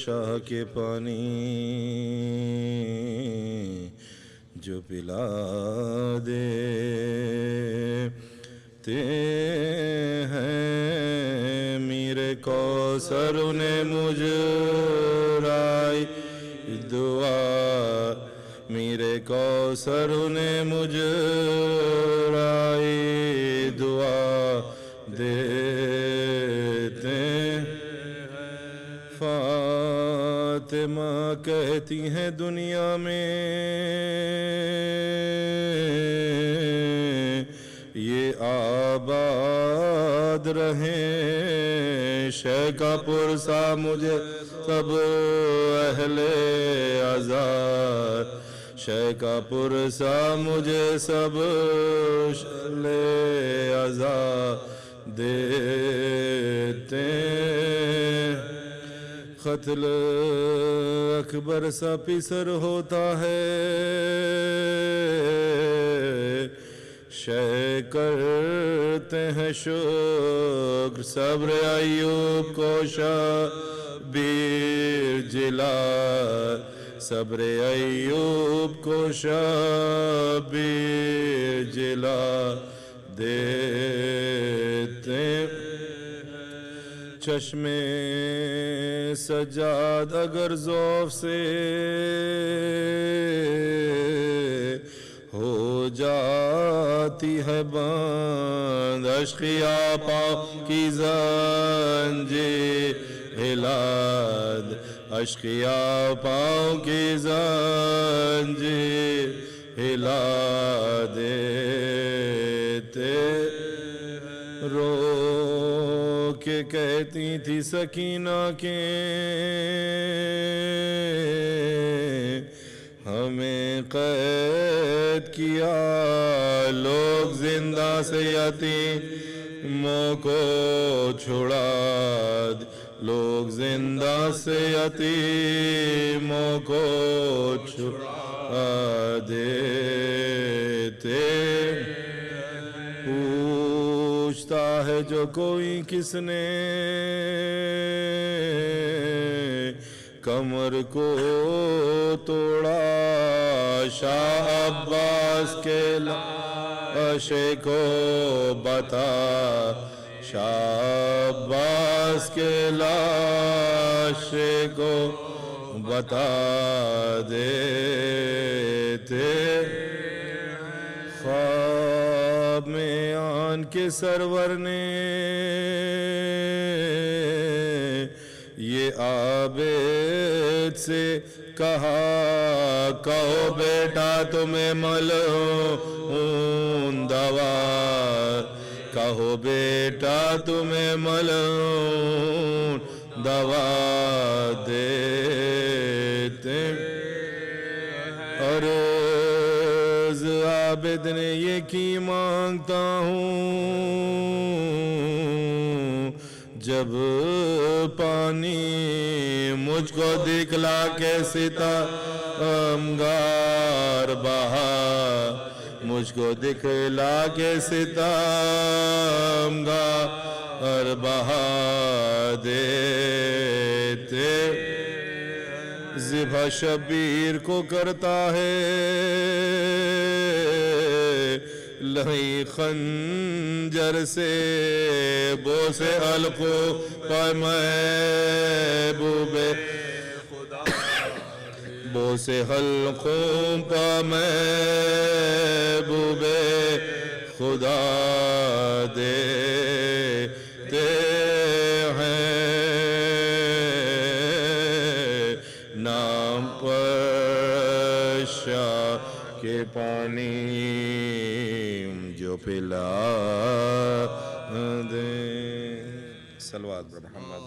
شاہ کے پانی جو پلا دیتے ہیں میرے کوثر نے مجرائی دعا میرے کوثر نے مجرائی دعا دیتے فاطمہ کہتی ہیں دنیا میں یہ آباد رہیں شے کا پرسا مجھے سب اہل آزاد شے کا پرسا مجھے سب اہل آزاد دیتے قتل اکبر سا پسر ہوتا ہے شے کرتے ہیں شکر صبر ایوب کو شبیر جلال صبر ایوب کو شبیر جلال دیتے چشم سجاد اگر ذوف سے ہو جاتی ہے بند اشقیا پاؤں کی زنجیر ہلاد اشقیا پاؤں کی زنجیر ہلا دیتے رو کے کہتی تھی سکینہ کے ہمیں قید کیا لوگ زندہ سے یتیموں کو چھڑا لوگ زندہ سے یتیموں کو چھڑا دیتے پوچھتا ہے جو کوئی کس نے کمر کو توڑا شاہ عباس کے لاشے کو بتا شاہ عباس کے لاشے کو بتا دیتے خواب میں آن کے سرور نے یہ عابد سے کہا کہو بیٹا تمہیں ملعون دوا کہو بیٹا تمہیں ملعون دوا دیتے عرض عابد نے یہ کی مانگتا ہوں جب پانی مجھ کو دکھلا کے ستمگار بہا مجھ کو دکھلا کے ستمگار بہا دیتے ذبح شبیر کو کرتا ہے لہی خنجر سے بوسے حلقوں پر محبوب خدا بوسے حلقوں پر محبوب خدا دیتے ہیں نام پر شاہ کے پانی جو پلا دے صلوات پر محمد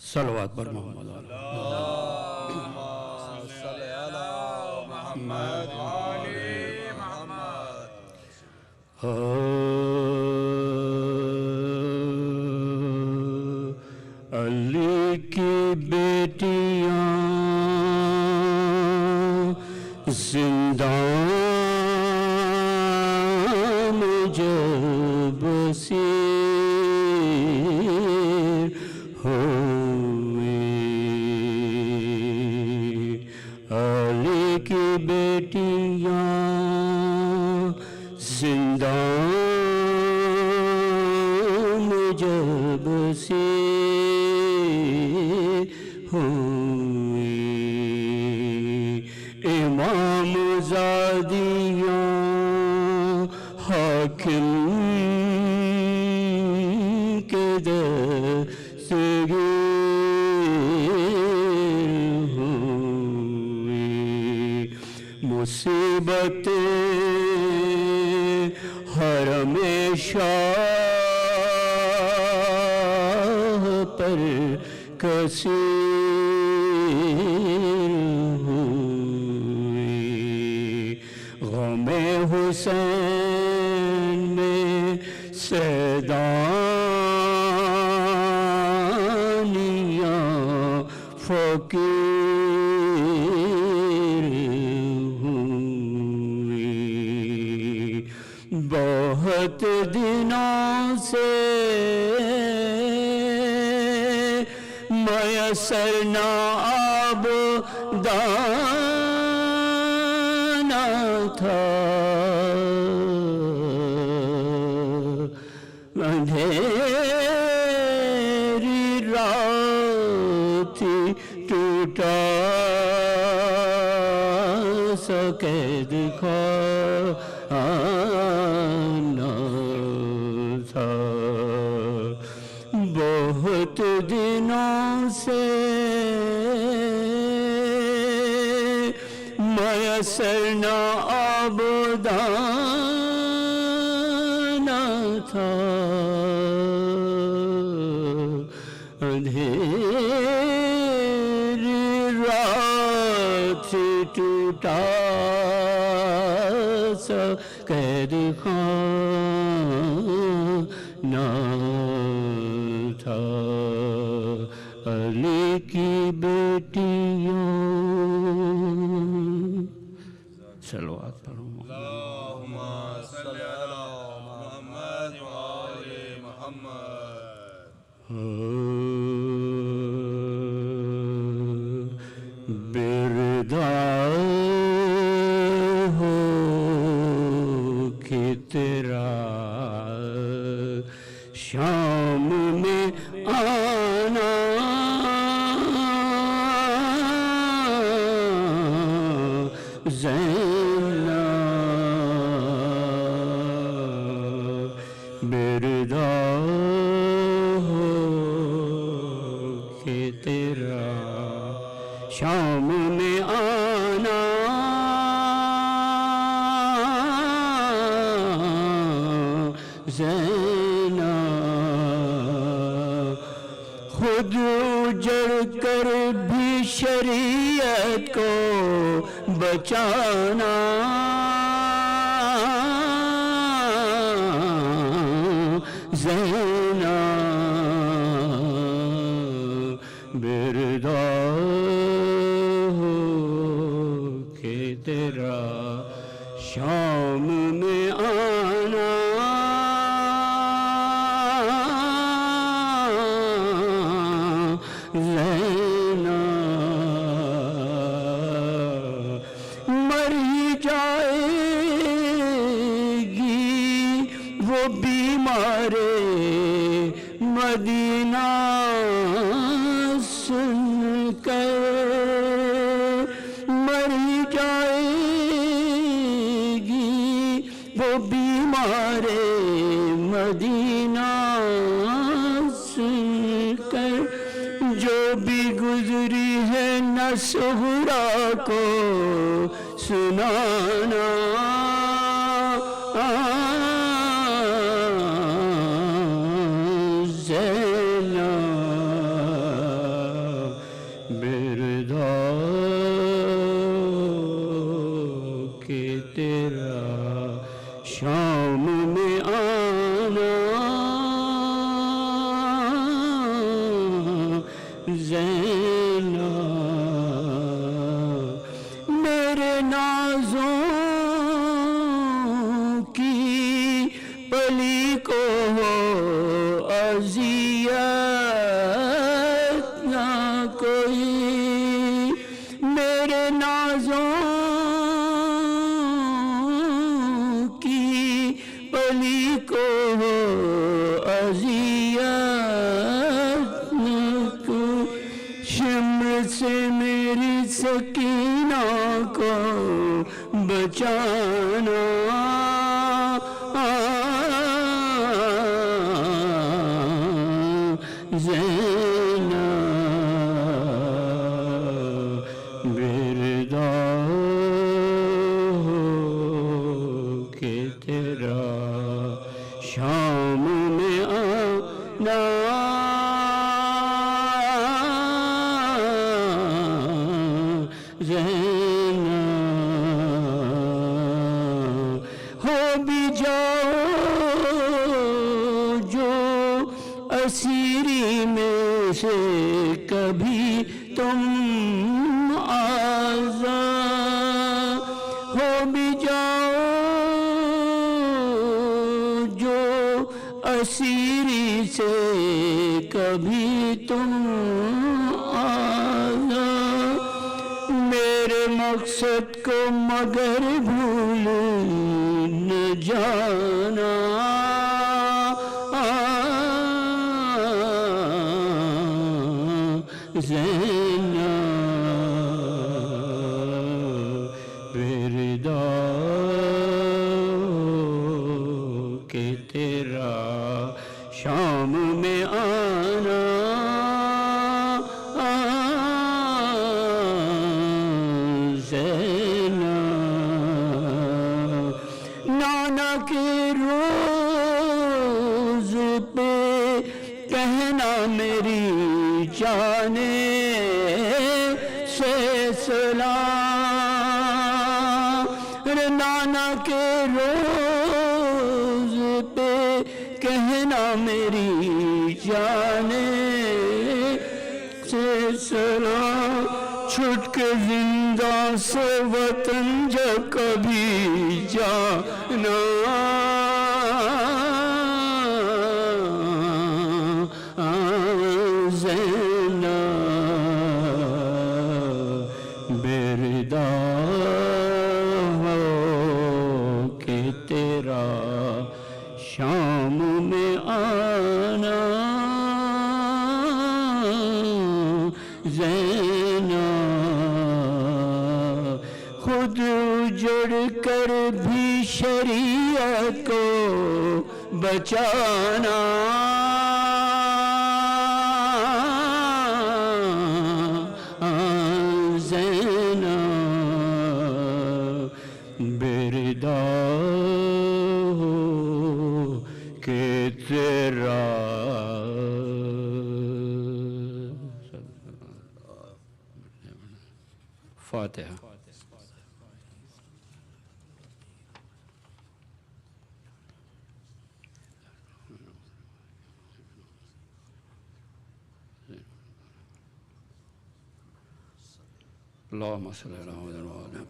صلوات پر محمد صلی اللہ محمد علی کی بیٹیاں زندان جب سیر ہوئے علی کی بیٹیاں زندان جب سیر ہوئے امام زادیاں حاکم کے دستگیر ہوئے مصیبت حرم شاہ پر کثیر ہوئے غم حسین میں سیدانیاں فقیر ہوئی بہت دنوں سے میسر نہ آبدان تھا اندھیری رات ٹوٹا سا قید خانہ تھا بہت دنوں سے میسر نہ آبدان تھا اندھیری رات ٹوٹا سا قید خانہ تھا علی کی بیٹیوں صلوات پڑھو اللہم صلی علی محمد وآل محمد بردار ہو کہ تیرا شام میں آنا زینب بردار ہو کہ تیرا شام میں آنا زینب خود اجڑ کر بھی شریعت کو بچانا زینب بردار ہو کہ تیرا شام میں آنا مری جائے گی وہ بیمار مدینہ سن کر مری جائے گی وہ بیمار مدینہ سن کر جو بھی گزری ہے نہ صغرا کو سنانا زینب بردار کہ تیرا شام میں آنا زینب میرے ناز کوئی میرے نازوں کی پلی کو ہو اذیت نہ کوئی شمر سے میری سکینہ کو بچانا بردا ہو کہ تیرا شام میں آنا ہو بھی جاؤ جو اسیری میں سے کبھی تم آزاد ہو بھی جاؤ جو اسیری سے کبھی تم آزاد میرے مقصد کو مگر بھول نہ جانا بردا کہ تیرا شام میں آنا نانا کے روز پہ کہنا میری جانے سے سلام نانا کے روز پہ کہنا میری جانے سے سلام چھٹ کے زندہ سے وطن جب کبھی جانا بردا ہو کہ تیرا شام میں آنا زینا خود اجڑ کر بھی شریعت کو بچانا بردا ہو کہ تیرا فاتحہ اللہم صلی اللہ علیہ وسلم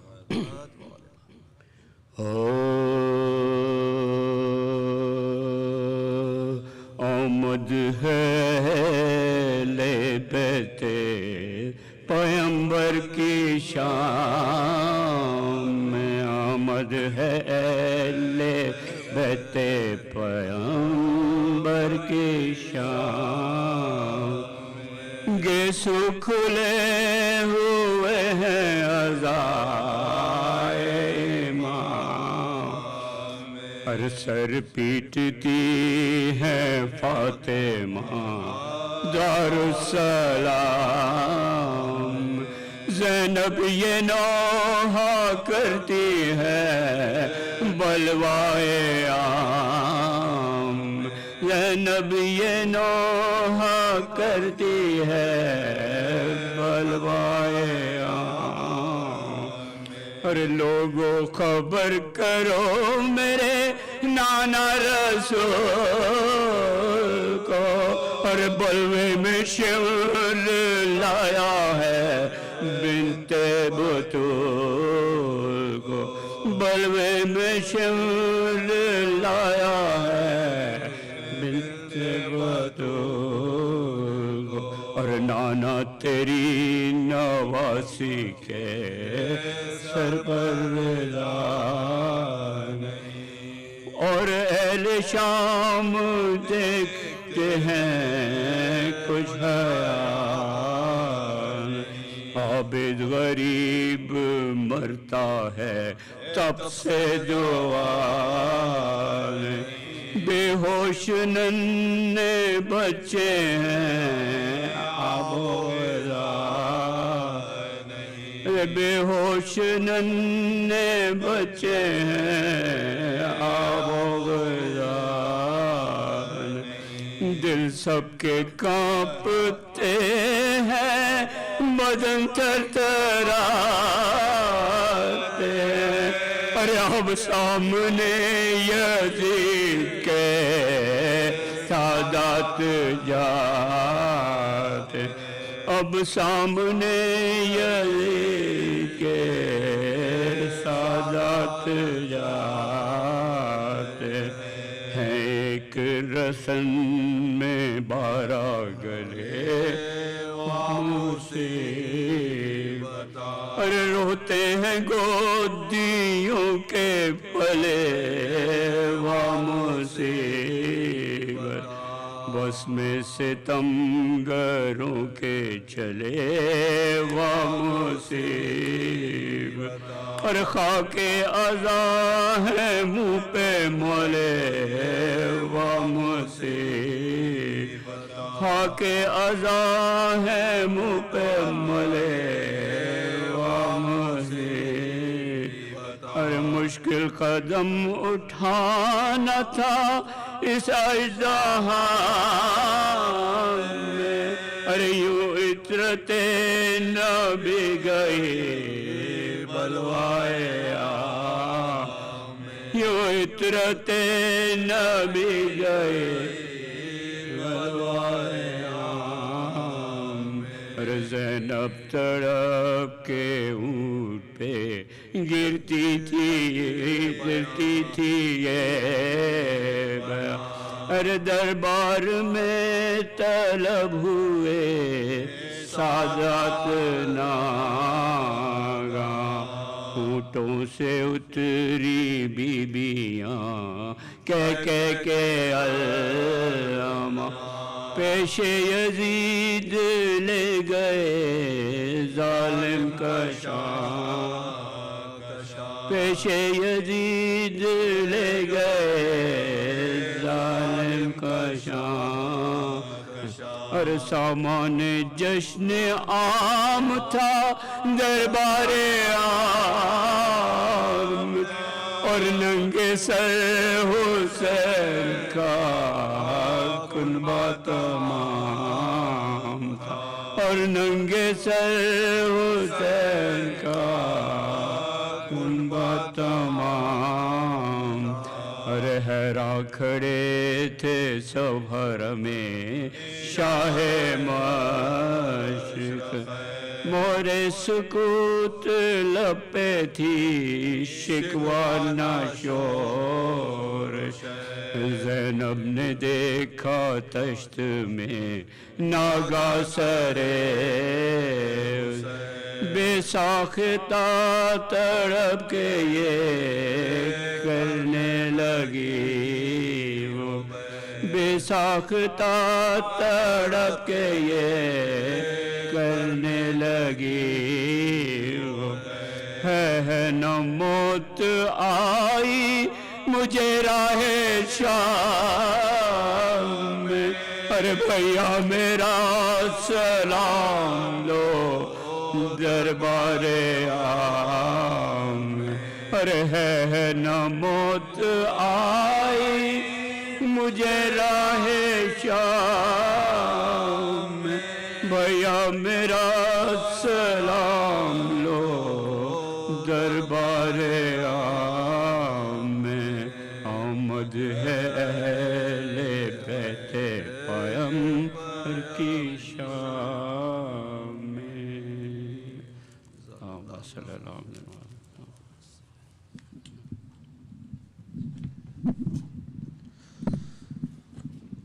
آمد ہے لے بیت پیغمبر کی شام میں آمد ہے لے بیت پیغمبر کی شام گیسو کھلے ہوئے ہیں عزائے امام ہر سر پیٹتی ہے فاطمہ دارالسلام زینب یہ نوحہ کرتی ہے بلوائے عام زینب یہ نوحہ کرتی ہے بلوائے عام اور لوگوں خبر کرو میرے نانا رسول کو اور بلوے میں شمر لایا ہے بنت بطول کو بلوے میں شمر لایا ہے بنت بطول کو اور نانا تیری نواسی کے سر پر رضا نہیں، اور اہل شام دیکھتے ہیں کچھ حیال، عابد غریب مرتا ہے تب سے دعا نہیں، بے ہوش ننے بچے ہیں آب و غذا نہیں، بے ہوش ننے بچے ہیں آب و غذا نہیں، دل سب کے کانپتے ہیں بدن تھرتھراتے ہیں، ارے اب سامنے یزید کے سادات جاتے، اب سامنے یزید کے سادات جاتے ہیں، ایک رسن میں 12 گلے مصیبت، ارے روتے ہیں گودیوں کے پلے مصیبت، بس میں ستمگروں کے چلے مصیبت، اور خاک عزا ہے منہ پہ ملے مصیبت، خاک عزا ہے منہ پہ ملے مصیبت، اور مشکل قدم اٹھانا تھا اس اژدہا میں، ارے یوں عطرت نبی گئی بلوائے عام، یوں عطرت نبی گئی بلوائے عام، ارے زینب تڑپ کے اونٹ پہ گرتی تھی یہ بیاں، ارے دربار میں طلب ہوئے سادات ناگاں، اونٹوں سے اتری بیبیاں کہہ کے علامہ، پیش یزید لے گئے ظالم کا شان، پیش یزید لے گئے ظالم کا شان، اور سامان جشن عام تھا دربار عام، اور ننگے سر حسین کا کنبہ تمام تھا، اور ننگے سر حسین کا کنبہ تمام، ارے حیرا کھڑے تھے سب حرم شاہ مشرق، مور سکوت لب پہ تھی شکوہ نہ شور، زینب نے دیکھا تشت میں ناگا سرے بے ساختہ تڑپ کے یہ کرنے لگی، وہ بے ساختہ تڑپ کے یہ کرنے لگی، وہ ہے نہ موت آئی مجھے راہ شام میں، ارے بھیا میرا سلام لو دربار عام، ارے ہے نہ موت آئی مجھے راہ شام میں، بھیا میرا سلام لو دربار عام میں، آمد ہے اہل بیت پیغمبر کی شام میں، صلی اللہ علیہ وسلم۔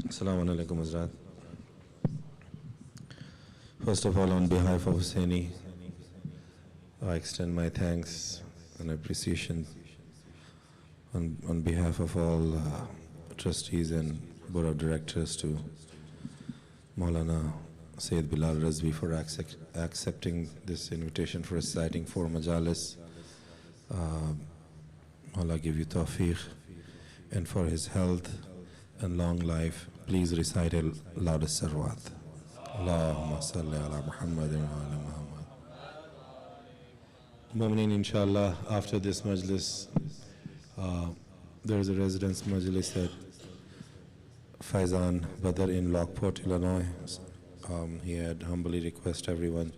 السلام علیکم حضرات، First of all, on behalf of Husaini, I extend my thanks and appreciation on behalf of all trustees and board of directors to Maulana Syed Bilal Rizvi for accepting this invitation for reciting 4 majalis. Allah give you tawfiq, and for his health and long life, please recite a loudest salawat. Allahumma salli ala Muhammad wa ala Muhammad. Mu'mineen, inshallah, after this majlis, there is a residence majlis at Faizan Badr in Lockport, Illinois. He had humbly requested everyone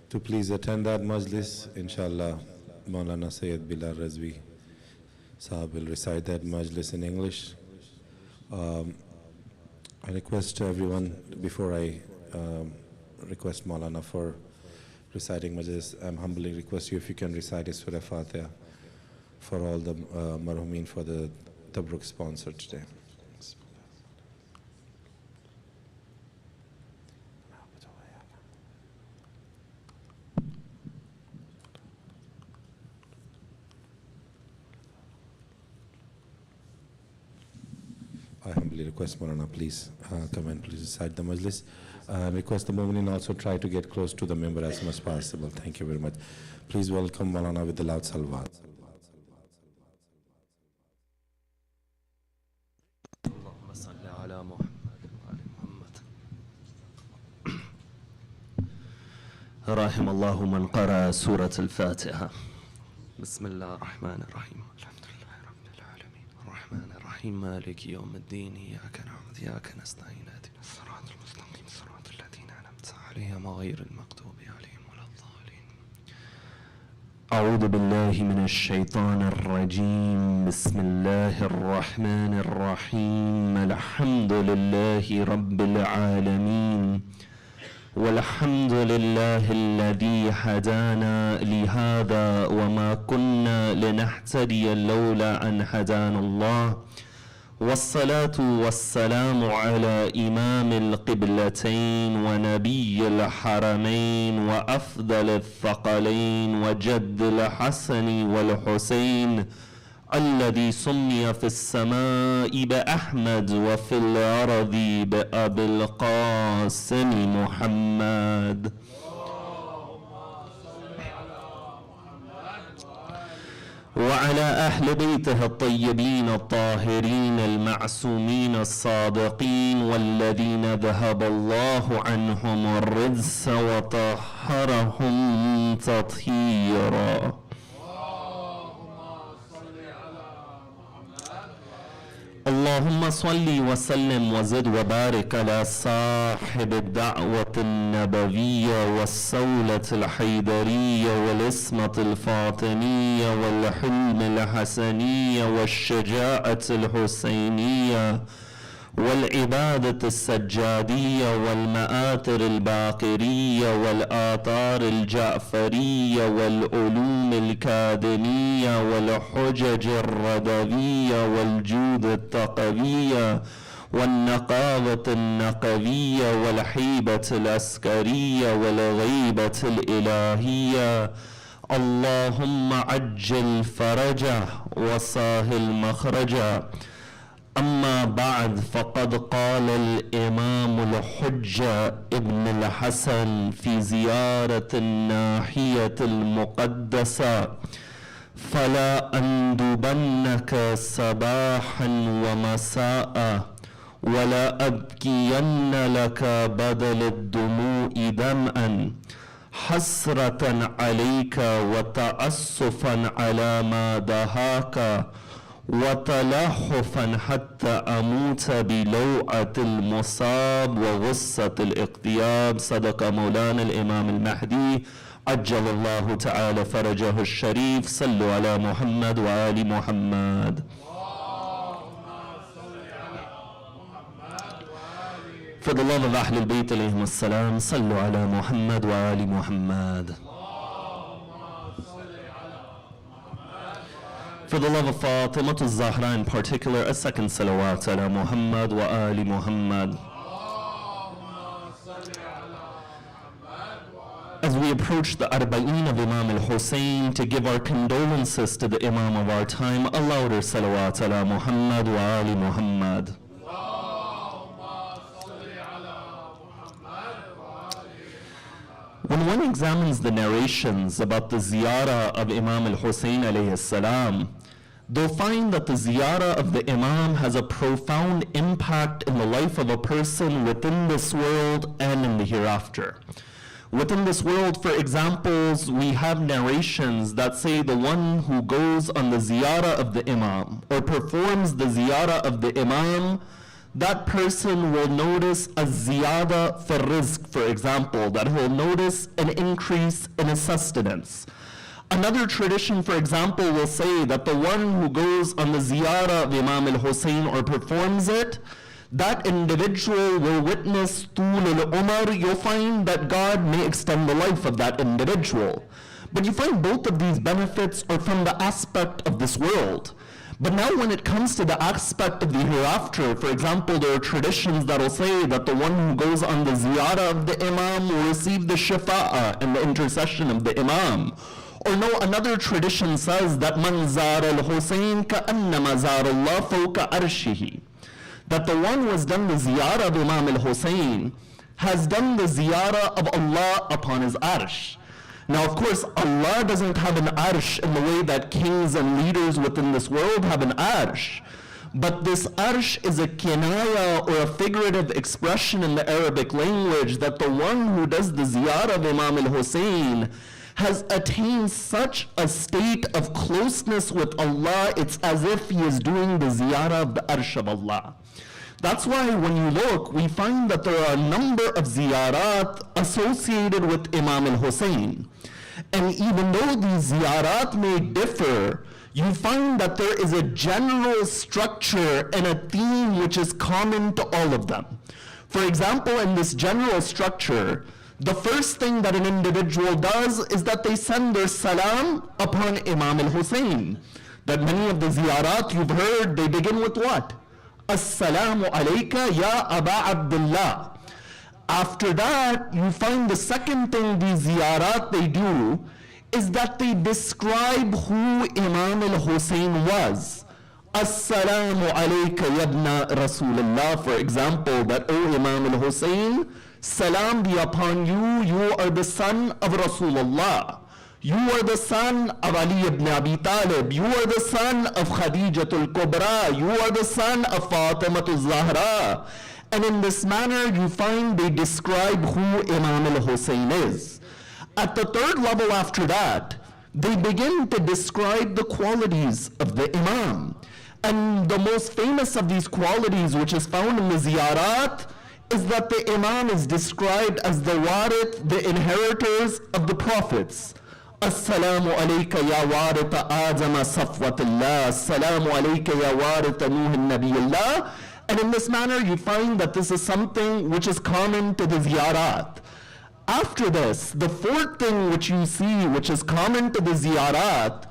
to please attend that majlis. Inshallah, Maulana Syed Bilal Rizvi Sahab will recite that majlis in English. I request everyone, before I request Maulana for reciting majlis, I humbly request you if you can recite a Surah Fatiha for all the marhumeen for the Tabruk sponsor today. I humbly request Maulana, please come and please recite the majlis. Request the Mu'mineen also try to get close to the member as much as possible. Thank you very much. Please welcome Maulana with the loud salawat. اللهم صل على محمد وآل محمد. رحم الله من قرأ سورة الفاتحة. بسم الله الرحمن الرحيم. الحمد لله رب العالمين الرحمن الرحيم مالك يوم الدين إياك نعبد وإياك نستعين اهدنا الصراط المستقيم صراط الذين أنعمت عليهم غير المغضوب عليهم ولا الضالين. أعوذ بالله من الشيطان الرجيم. بسم الله الرحمن الرحيم. الحمد لله رب العالمين والحمد لله الذي هدانا لهذا وما كنا لنهتدي لولا أن هدانا الله، والصلاة والسلام على إمام القبلتين ونبي الحرمين وأفضل الثقلين وجد الحسن والحسين الذي سمي في السماء بأحمد وفي الأرض بأبي القاسم محمد. وعلى أهل بيته الطيبين الطاهرين المعصومين الصادقين والذين ذهب الله عنهم الرجس وطهرهم تطهيرا. اللهم صل وسلم وزد وبارك على صاحب الدعوة النبوية والسولة الحيدرية والإسمة الفاطمية والحلم الحسنية والشجاعة الحسينية والعبادة السجادية والمآثر الباقرية والآثار الجعفرية والعلوم الكاذنية والحجج الردوية والجود التقوية والنقاوة النقوية والحيبة العسكرية والغيبة الإلهية. اللهم عجل فرجه وسهل مخرجه. أما بعد، فقد قال الإمام الحجة ابن الحسن في زيارة الناحية المقدسة: فلا أندبنك صباحا ومساء ولا أبكين لك بدل الدموع دمعا، حسرة عليك وتأسفا على ما دهاك وتلهفا حتى أموت بلوعة المصاب وغصة الاغتياب. صدق مولانا الإمام المهدي عجل الله تعالى فرجه الشريف. صلوا على محمد وآل محمد. For the love of Ahlul Bayt alayhim as-salam, صلوا على محمد وآل محمد. For the love of Fatima al-Zahra in particular, a second salawat ala Muhammad wa ali Muhammad. as we approach the Arba'een of Imam al-Hussein to give our condolences to the Imam of our time, a louder salawat ala Muhammad wa ali Muhammad. When one examines the narrations about the ziyarah of Imam al-Hussein alayhi salam, they'll find that the ziyarah of the Imam has a profound impact in the life of a person within this world and in the hereafter. Within this world, for examples, we have narrations that say the one who goes on the ziyarah of the Imam or performs the ziyarah of the Imam, that person will notice a ziyada for rizq, for example, that he'll notice an increase in his sustenance. Another tradition, for example, will say that the one who goes on the ziyarah of Imam al-Hussein or performs it, that individual will witness tul al-umar. You'll find that God may extend the life of that individual. But you find both of these benefits are from the aspect of this world. But now when it comes to the aspect of the hereafter, for example, there are traditions that will say that the one who goes on the ziyarah of the Imam will receive the shafa'ah and the intercession of the Imam. Or no, another tradition says that man zara al-Hussein ka'annama zara Allah fawqa arshihi. That the one who has done the ziyarah of Imam al-Hussein has done the ziyarah of Allah upon his arsh. Now, of course, Allah doesn't have an arsh in the way that kings and leaders within this world have an arsh. But this arsh is a kinaya or a figurative expression in the Arabic language that the one who does the ziyarah of Imam al-Hussein has attained such a state of closeness with Allah, it's as if he is doing the ziyarah of the arsh of Allah. That's why when you look, we find that there are a number of ziyarat associated with Imam al-Hussein. And even though these ziyarat may differ, you find that there is a general structure and a theme which is common to all of them. For example, in this general structure, the first thing that an individual does is that they send their salam upon Imam al-Hussein. That many of the ziyarat you've heard, they begin with what? Assalamu alayka ya Aba Abdullah. After that, you find the second thing these ziyarat they do is that they describe who Imam al-Hussein was. Assalamu alayka yabna Rasulullah, for example, that, O Imam al-Hussein, salam be upon you, you are the son of Rasulullah. You are the son of Ali ibn Abi Talib. You are the son of Khadijatul Kubra. You are the son of Fatimatul Zahra. And in this manner, you find they describe who Imam al-Hussein is. At the third level after that, they begin to describe the qualities of the Imam. And the most famous of these qualities, which is found in the ziyarat, is that the Imam is described as the warith, the inheritors of the prophets. Assalamu alayka ya warith Adam safwatillah. Assalamu alayka ya warith Nuh nabiyullah. And in this manner, you find that this is something which is common to the ziyarat. After this, the fourth thing which you see, which is common to the ziyarat,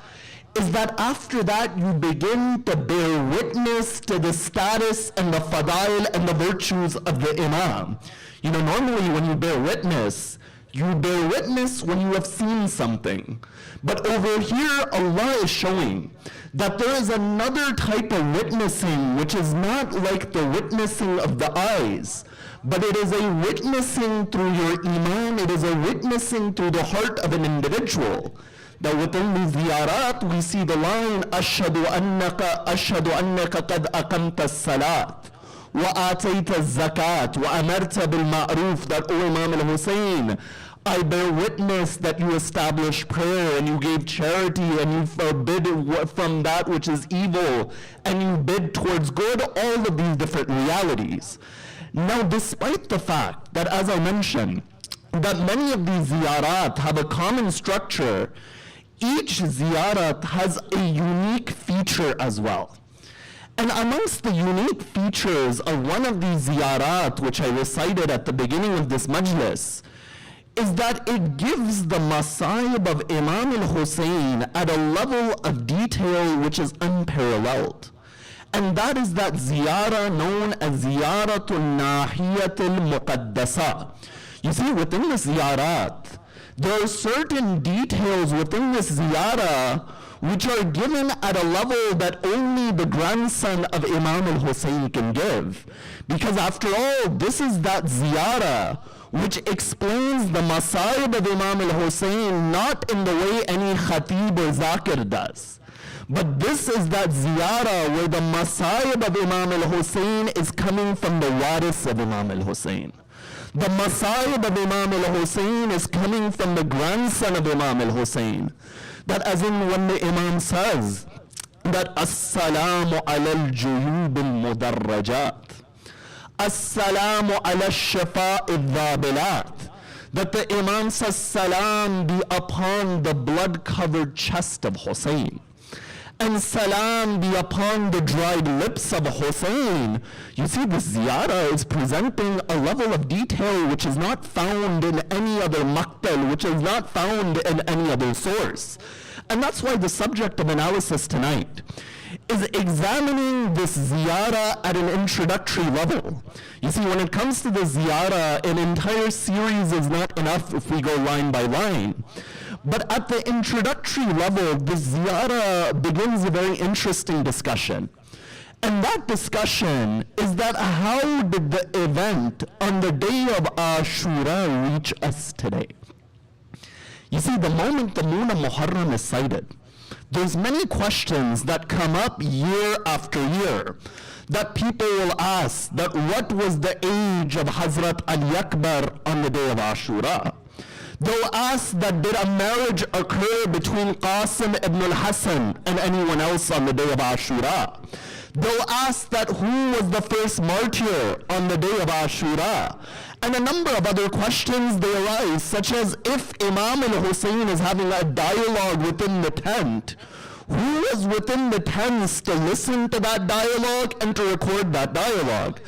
is that after that you begin to bear witness to the status and the fadail and the virtues of the Imam. You know, normally when you bear witness when you have seen something. But over here, Allah is showing that there is another type of witnessing which is not like the witnessing of the eyes, but it is a witnessing through your iman, it is a witnessing through the heart of an individual. That within the ziyarat, we see the line, Ashhadu annaka qad aqamta as-salat, wa atayta az-zakat, wa amarta bil-ma'ruf, that, O Imam al-Hussein, I bear witness that you established prayer and you gave charity and you forbid from that which is evil and you bid towards good, all of these different realities. Now, despite the fact that, as I mentioned, that many of these ziyarat have a common structure, each ziyarat has a unique feature as well. And amongst the unique features of one of these ziyarat, which I recited at the beginning of this majlis, is that it gives the masayib of Imam al-Hussein at a level of detail which is unparalleled. And that is that ziyarah known as ziyaratul nahiyatul muqaddasa. You see, within the ziyarat, There are certain details within this ziyarah which are given at a level that only the grandson of Imam al-Hussein can give. Because after all, this is that ziyarah which explains the masayib of Imam al-Hussein not in the way any khatib or zakir does. But this is that ziyarah where the masayib of Imam al-Hussein is coming from the waris of Imam al-Hussein. The masayib of Imam al-Hussein is coming from the grandson of Imam al-Hussein. That as in when the Imam says that As-salamu ala al-juyub al-mudarrajat, As-salamu ala al-shifa' al-dhabilat, that the Imam says salam be upon the blood-covered chest of Hussein, and salam be upon the dried lips of Hussein. You see, this ziyarah is presenting a level of detail which is not found in any other maqtal, which is not found in any other source. And that's why the subject of analysis tonight is examining this ziyarah at an introductory level. You see, when it comes to the ziyarah, an entire series is not enough if we go line by line. But at the introductory level, the ziyarah begins a very interesting discussion. And that discussion is that how did the event on the day of Ashura reach us today? You see, the moment the moon of Muharram is sighted, there's many questions that come up year after year that people will ask, that what was the age of Hazrat Ali Akbar on the day of Ashura? They'll ask that did a marriage occur between Qasim ibn al-Hassan and anyone else on the day of Ashura? They'll ask that who was the first martyr on the day of Ashura? And a number of other questions they arise, such as if Imam al-Hussein is having a dialogue within the tent, who was within the tents to listen to that dialogue and to record that dialogue?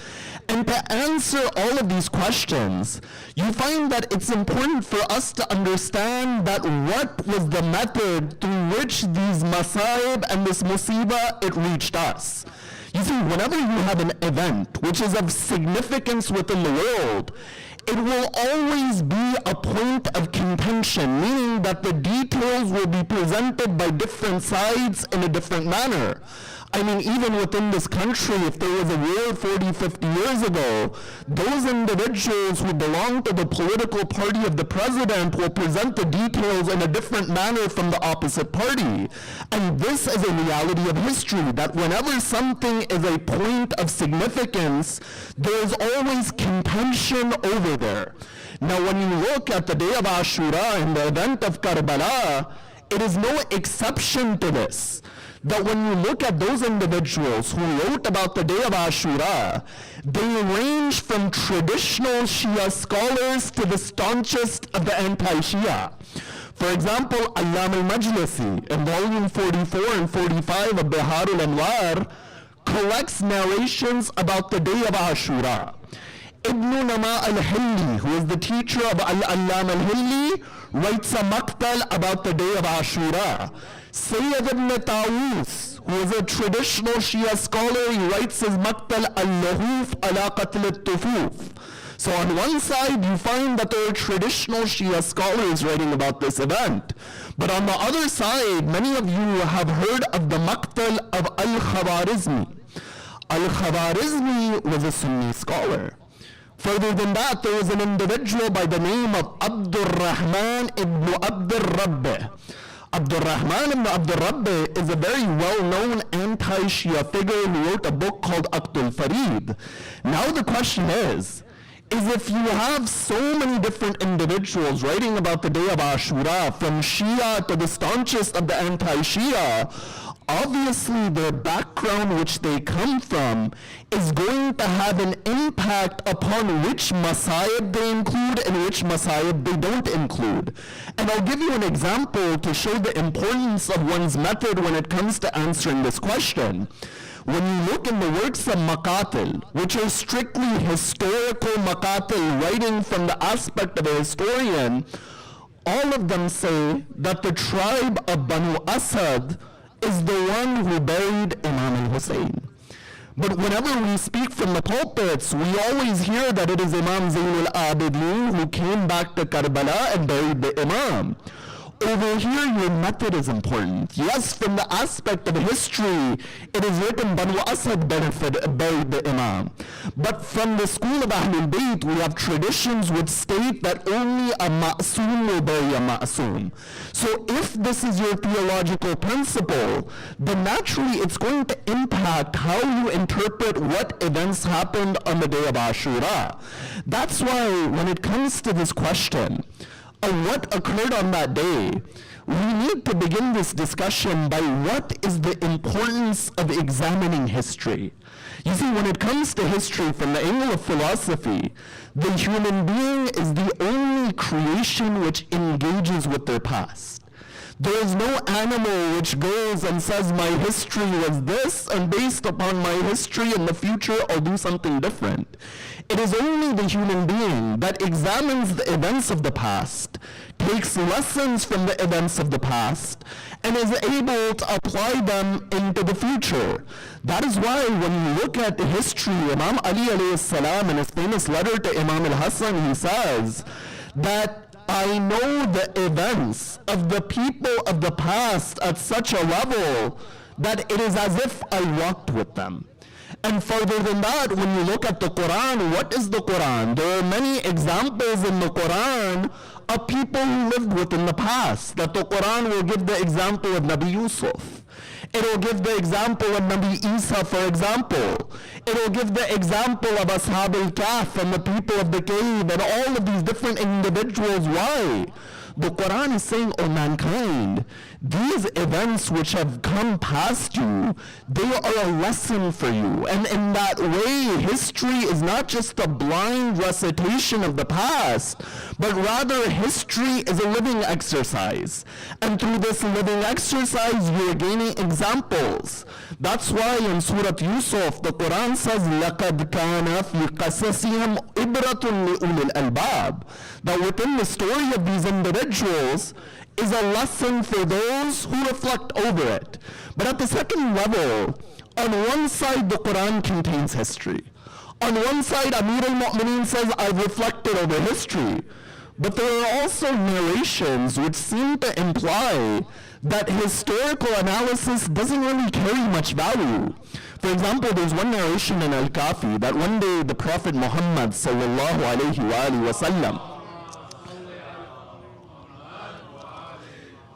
And to answer all of these questions, you find that it's important for us to understand that what was the method through which these masayib and this musibah, it reached us. You see, whenever you have an event which is of significance within the world, it will always be a point of contention, meaning that the details will be presented by different sides in a different manner. I mean, even within this country, if there was a war 40, 50 years ago, those individuals who belong to the political party of the president will present the details in a different manner from the opposite party. And this is a reality of history, that whenever something is a point of significance, there is always contention over there. Now, when you look at the day of Ashura and the event of Karbala, it is no exception to this. That when you look at those individuals who wrote about the day of Ashura, they range from traditional Shia scholars to the staunchest of the anti-Shia. For example, Allam al-Majlisi, in volume 44 and 45 of Bihar al-Anwar, collects narrations about the day of Ashura. Ibn Nama al-Hilli, who is the teacher of Al-Allam al-Hilli, writes a maqtal about the day of Ashura. Syed ibn Tawus, who is a traditional Shia scholar, he writes his maqtal al-Lahuf ala qatl al-Tufuf. So on one side, you find that there are traditional Shia scholars writing about this event. But on the other side, many of you have heard of the maqtal of Al-Khawarizmi. Al-Khawarizmi was a Sunni scholar. Further than that, there was an individual by the name of Abdul Rahman ibn Abdul Rabbi. Abdul Rahman ibn Abdul Rabbi is a very well-known anti-Shia figure who wrote a book called Aqtul Farid. Now the question is if you have so many different individuals writing about the day of Ashura, from Shia to the staunchest of the anti-Shia, obviously their background which they come from is going to have an impact upon which masayib they include and which masayib they don't include. And I'll give you an example to show the importance of one's method when it comes to answering this question. When you look in the works of Maqatil, which are strictly historical Maqatil, writing from the aspect of a historian, all of them say that the tribe of Banu Asad is the one who buried Imam al-Hussein. But whenever we speak from the pulpits, we always hear that it is Imam Zayn al-Abidin who came back to Karbala and buried the Imam. Over here, your method is important. Yes, from the aspect of history, it is written Banu Asad buried the Imam. But from the school of Ahlul Bayt, we have traditions which state that only a ma'soom will bury a ma'soom. So if this is your theological principle, then naturally it's going to impact how you interpret what events happened on the day of Ashura. That's why when it comes to this question, what occurred on that day, we need to begin this discussion by what is the importance of examining history. You see, when it comes to history from the angle of philosophy, the human being is the only creation which engages with their past. There is no animal which goes and says, my history was this, and based upon my history in the future, I'll do something different. It is only the human being that examines the events of the past, takes lessons from the events of the past, and is able to apply them into the future. That is why when you look at the history, Imam Ali alayhi salam, in his famous letter to Imam al-Hassan, he says that I know the events of the people of the past at such a level that it is as if I walked with them. And further than that, when you look at the Quran, what is the Quran? There are many examples in the Quran of people who lived within the past. That the Quran will give the example of Nabi Yusuf. It will give the example of Nabi Isa, for example. It will give the example of Ashab al-Kahf and the people of the cave and all of these different individuals. Why? The Quran is saying, oh mankind, these events which have come past you, they are a lesson for you. And in that way, history is not just a blind recitation of the past, but rather history is a living exercise. And through this living exercise, you are gaining examples. That's why in Surah Yusuf, the Quran says, لَقَدْ كَانَ فِي قَصَصِهِمْ إِبْرَةٌ لِأُولِي الْأَلْبَابِ. That within the story of these individuals is a lesson for those who reflect over it. But at the second level, on one side the Quran contains history. On one side, Amir al-Mu'mineen says, I've reflected over history. But there are also narrations which seem to imply that historical analysis doesn't really carry much value. For example, there's one narration in Al-Kafi that one day the Prophet Muhammad sallallahu alayhi wa sallam,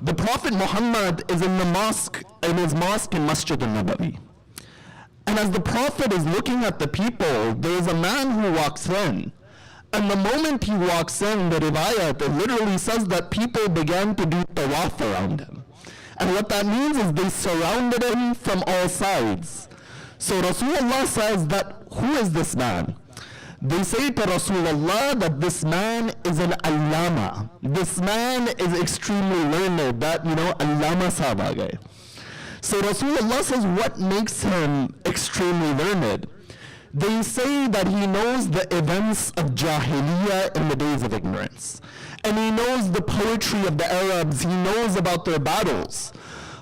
the Prophet Muhammad is in the mosque, in his mosque in Masjid al-Nabawi. And as the Prophet is looking at the people, there is a man who walks in. And the moment he walks in, the riwayat, it literally says that people began to do tawaf around him. And what that means is they surrounded him from all sides. So Rasulullah says that, who is this man? They say to Rasulullah that this man is an allama. This man is extremely learned, that, allama sahab aa gaye. So Rasulullah says, what makes him extremely learned? They say that he knows the events of Jahiliyyah in the days of ignorance. And he knows the poetry of the Arabs. He knows about their battles.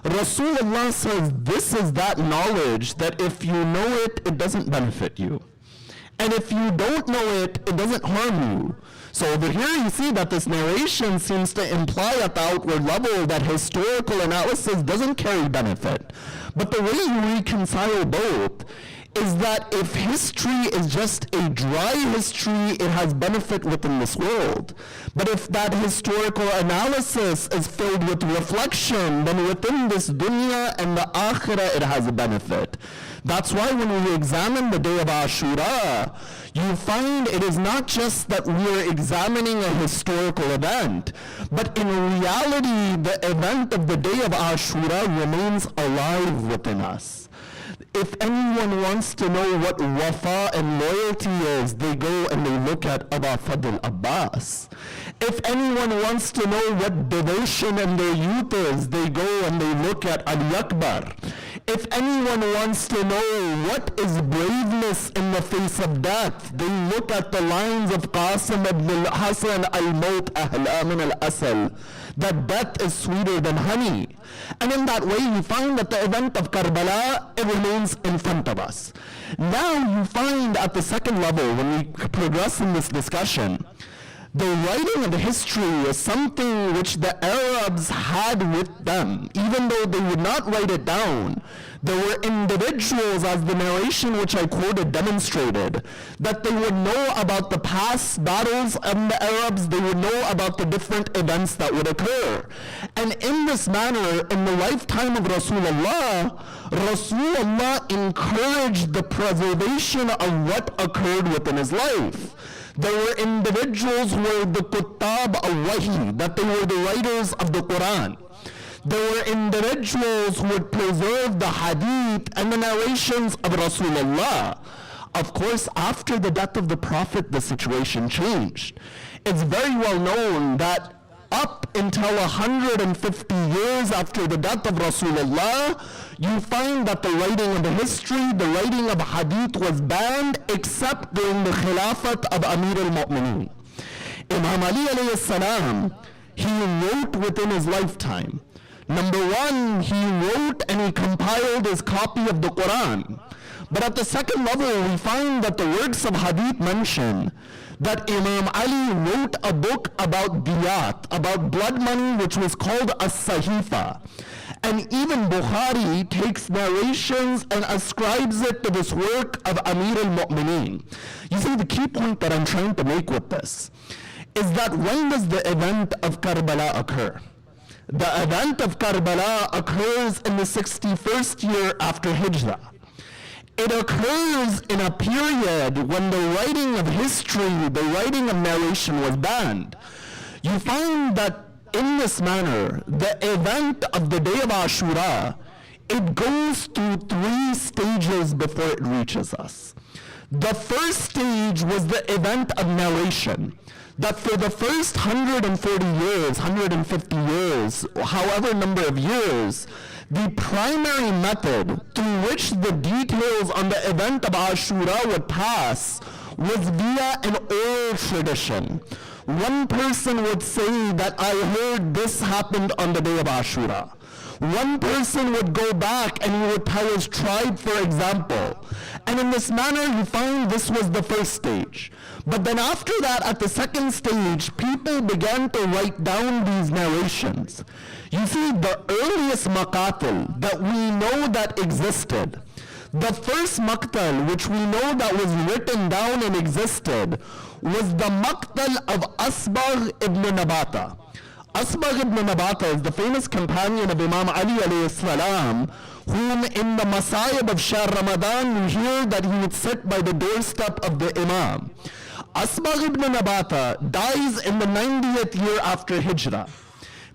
Rasulullah says this is that knowledge that if you know it, it doesn't benefit you. And if you don't know it, it doesn't harm you. So over here you see that this narration seems to imply at the outward level that historical analysis doesn't carry benefit. But the way you reconcile both is that if history is just a dry history, it has benefit within this world. But if that historical analysis is filled with reflection, then within this dunya and the akhirah, it has a benefit. That's why when we examine the day of Ashura, you find it is not just that we are examining a historical event, but in reality, the event of the day of Ashura remains alive within us. If anyone wants to know what wafa and loyalty is, they go and they look at Aba Fadl Abbas. If anyone wants to know what devotion and their youth is, they go and they look at Ali Akbar. If anyone wants to know what is braveness in the face of death, they look at the lines of Qasim ibn al-Hasan al-Maut ahla min al-asal, that death is sweeter than honey. And in that way you find that the event of Karbala, it remains in front of us. Now you find at the second level, when we progress in this discussion, the writing of history is something which the Arabs had with them. Even though they would not write it down, there were individuals, as the narration which I quoted demonstrated, that they would know about the past battles of the Arabs, they would know about the different events that would occur. And in this manner, in the lifetime of Rasulullah encouraged the preservation of what occurred within his life. There were individuals who were the Kuttab al-Wahi, that they were the writers of the Quran. There were individuals who would preserve the hadith and the narrations of Rasulullah. Of course, after the death of the Prophet, the situation changed. It's very well known that up until 150 years after the death of Rasulullah, you find that the writing of the history, the writing of hadith was banned except during the Khilafat of Amir al-Mu'mineen. Imam Ali alayhi salam, he wrote within his lifetime. Number one, he wrote and he compiled his copy of the Quran. But at the second level, we find that the works of hadith mention that Imam Ali wrote a book about diyat, about blood money, which was called as-Sahifa. And even Bukhari takes narrations and ascribes it to this work of Amir al-Mu'mineen. You see, the key point that I'm trying to make with this is that when does the event of Karbala occur? The event of Karbala occurs in the 61st year after Hijrah. It occurs in a period when the writing of history, the writing of narration was banned. You find that in this manner, the event of the day of Ashura, it goes through 3 stages before it reaches us. The first stage was the event of narration, that for the first 140 years, 150 years, however number of years, the primary method through which the details on the event of Ashura would pass was via an oral tradition. One person would say that I heard this happened on the day of Ashura. One person would go back and he would tell his tribe, for example. And in this manner, you find this was the first stage. But then after that, at the second stage, people began to write down these narrations. You see, the earliest maqatil that we know that existed, the first maqtal which we know that was written down and existed, was the maqtal of Asbagh ibn Nabata. Asbagh ibn Nabata is the famous companion of Imam Ali alayhi salam, whom in the Masayib of Shahr Ramadan we hear that he would sit by the doorstep of the Imam. Asbagh ibn Nabata dies in the 90th year after Hijrah,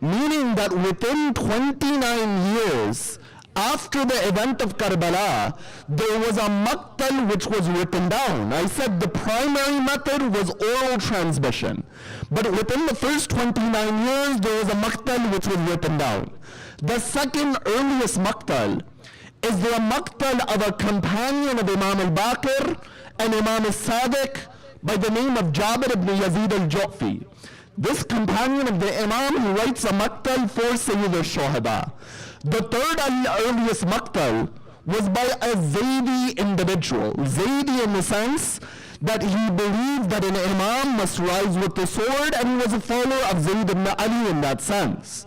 meaning that within 29 years after the event of Karbala, there was a maqtal which was written down. I said the primary method was oral transmission. But within the first 29 years, there was a maqtal which was written down. The second earliest maqtal is the maqtal of a companion of Imam al-Baqir and Imam al-Sadiq by the name of Jabir ibn Yazid al-Ju'fi. This companion of the Imam, he writes a maqtal for Sayyid al-Shuhada. The third and earliest maqtal was by a Zaydi individual. Zaydi in the sense that he believed that an Imam must rise with the sword, and he was a follower of Zayd ibn Ali in that sense.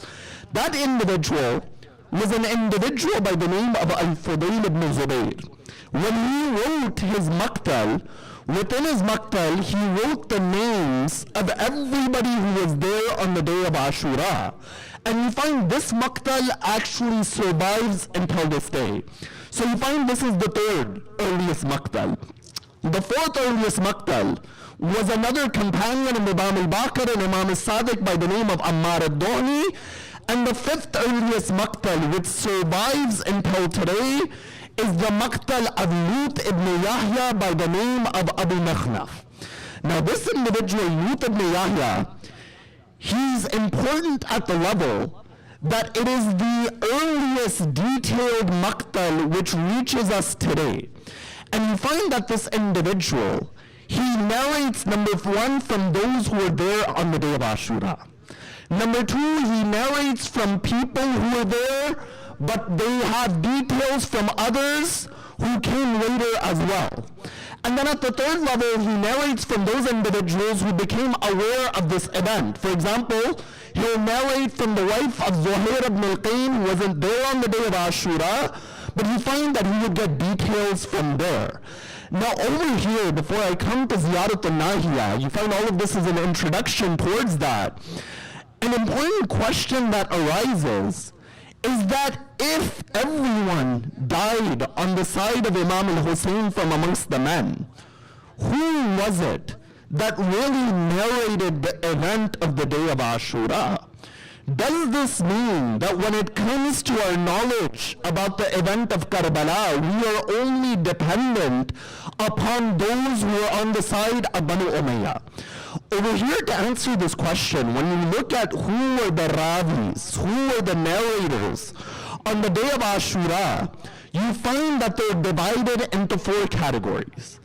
That individual was an individual by the name of Al-Fudayl ibn Zubayr. When he wrote his maqtal, within his maqtal, he wrote the names of everybody who was there on the day of Ashura. And you find this maqtal actually survives until this day. So you find this is the third earliest maqtal. The fourth earliest maqtal was another companion of Imam al-Baqir and Imam al-Sadiq by the name of Ammar al-Duhni. And the fifth earliest maqtal, which survives until today, is the maqtal of Lut ibn Yahya by the name of Abu Nakhnaf. Now this individual, Lut ibn Yahya, he's important at the level that it is the earliest detailed maqtal which reaches us today. And you find that this individual, he narrates, number one, from those who were there on the day of Ashura. Number two, he narrates from people who were there, but they have details from others who came later as well. And then at the third level, he narrates from those individuals who became aware of this event. For example, he'll narrate from the wife of Zuhair ibn al-Qayn, who wasn't there on the day of Ashura, but you find that he would get details from there. Now over here, before I come to Ziyarat al-Nahiya, you find all of this is an introduction towards that. An important question that arises is that if everyone died on the side of Imam al-Hussein from amongst the men, who was it that really narrated the event of the day of Ashura? Does this mean that when it comes to our knowledge about the event of Karbala, we are only dependent upon those who are on the side of Banu Umayyah? Over here, to answer this question, when you look at who were the ravis, who were the narrators on the day of Ashura, you find that they're divided into four categories.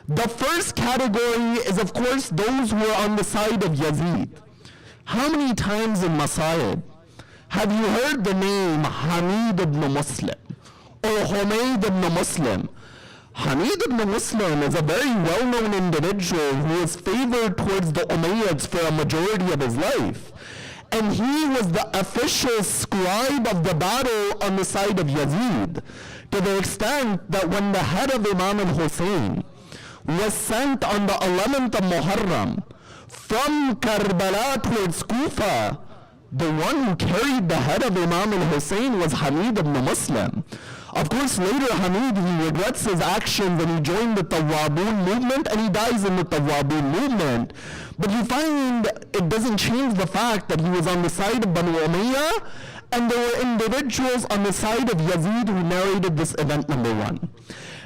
The first category is, of course, those who are on the side of Yazid. How many times in Masayid have you heard the name Hamid ibn Muslim or Humayd ibn Muslim? Hamid ibn Muslim is a very well-known individual who was favored towards the Umayyads for a majority of his life. And he was the official scribe of the battle on the side of Yazid, to the extent that when the head of Imam al-Hussein was sent on the 11th of Muharram from Karbala towards Kufa, the one who carried the head of Imam al-Hussein was Hamid ibn Muslim. Of course, later Hamid, he regrets his actions and he joined the Tawwabun movement and he dies in the Tawwabun movement. But you find it doesn't change the fact that he was on the side of Banu Umayyah and there were individuals on the side of Yazid who narrated this event, number one.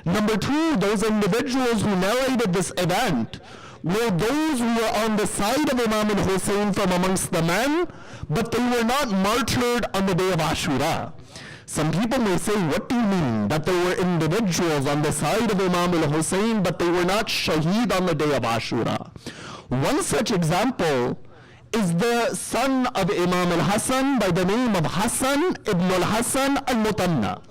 Number two, those individuals who narrated this event were those who were on the side of Imam al-Hussein from amongst the men, but they were not martyred on the day of Ashura. Some people may say, what do you mean that there were individuals on the side of Imam al-Hussein, but they were not shaheed on the day of Ashura? One such example is the son of Imam al-Hasan by the name of Hassan ibn al-Hasan al-Mutanna.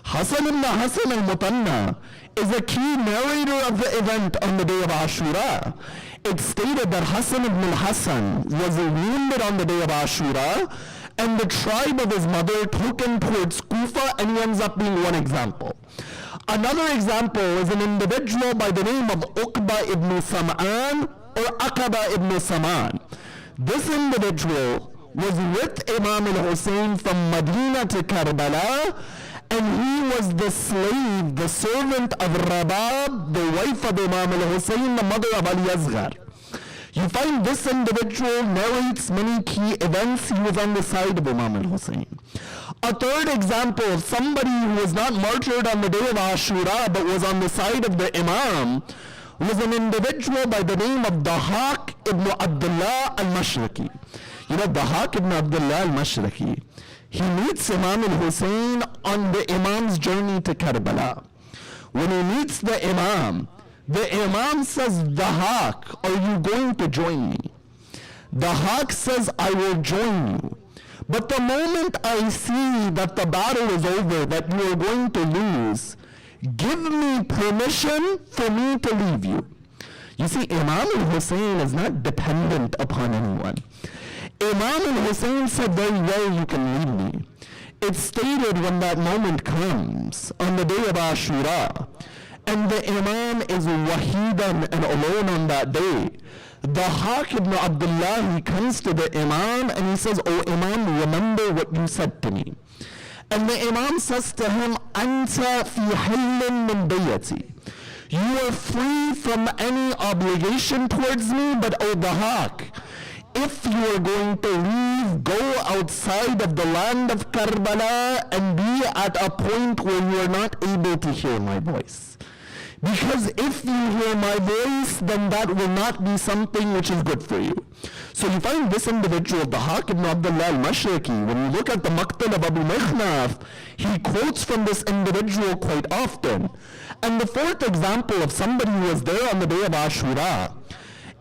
Hassan ibn Hasan al-Mutanna is a key narrator of the event on the day of Ashura. It's stated that Hassan ibn al-Hasan was wounded on the day of Ashura, and the tribe of his mother took him towards Kufa, and he ends up being one example. Another example is an individual by the name of Uqba ibn Sam'an or Aqaba ibn Saman. This individual was with Imam al-Hussein from Medina to Karbala, and he was the slave, the servant of Rabab, the wife of Imam al-Hussein, the mother of Ali Asghar. You find this individual narrates many key events. He was on the side of Imam al-Hussein. A third example of somebody who was not martyred on the day of Ashura but was on the side of the Imam was an individual by the name of Dahaq ibn Abdullah al-Mashriqi. You know, Dahaq ibn Abdullah al-Mashriqi, he meets Imam al-Hussein on the Imam's journey to Karbala. When he meets the Imam says, Dahaq, are you going to join me? Dahaq says, I will join you. But the moment I see that the battle is over, that you are going to lose, give me permission for me to leave you. You see, Imam al-Hussein is not dependent upon anyone. Imam al-Hussein said, very well, you can leave me. It's stated when that moment comes, on the day of Ashura, and the Imam is wahidan and alone on that day, Dahaq ibn Abdullah, he comes to the Imam and he says, oh Imam, remember what you said to me. And the Imam says to him, Anta fi hillin min bayati. You are free from any obligation towards me, but oh Dahaq, if you are going to leave, go outside of the land of Karbala and be at a point where you are not able to hear my voice. Because if you hear my voice, then that will not be something which is good for you. So you find this individual, Dahak ibn Abdullah al-Mashriqi, when you look at the Maqtal of Abu Mikhnaf, he quotes from this individual quite often. And the fourth example of somebody who was there on the day of Ashura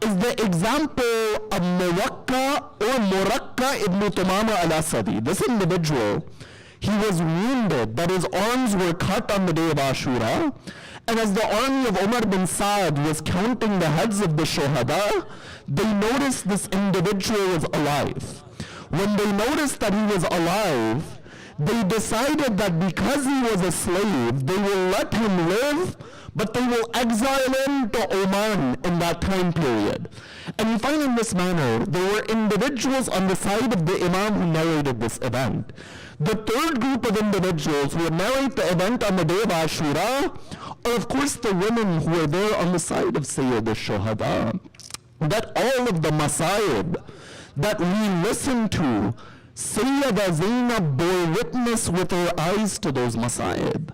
is the example of Murakka ibn Tumama al-Asadi. This individual, he was wounded, that his arms were cut on the day of Ashura. And as the army of Umar bin Saad was counting the heads of the Shuhada, they noticed this individual was alive. When they noticed that he was alive, they decided that because he was a slave, they will let him live, but they will exile him to Oman in that time period. And you find in this manner, there were individuals on the side of the Imam who narrated this event. The third group of individuals who would narrate the event on the day of Ashura are, of course, the women who were there on the side of Sayyid al-Shuhada. That all of the Masayib that we listen to, Sayyida Zainab bore witness with her eyes to those Masayib.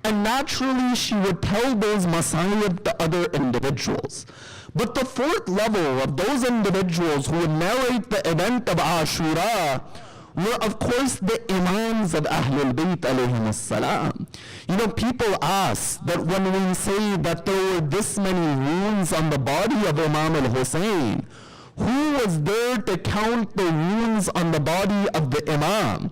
And naturally, she would tell those Masayib to other individuals. But the fourth level of those individuals who would narrate the event of Ashura were, of course, the Imams of Ahlul Bayt alayhim as-salam. You know, people ask that when we say that there were this many wounds on the body of Imam al-Hussein, who was there to count the wounds on the body of the Imam?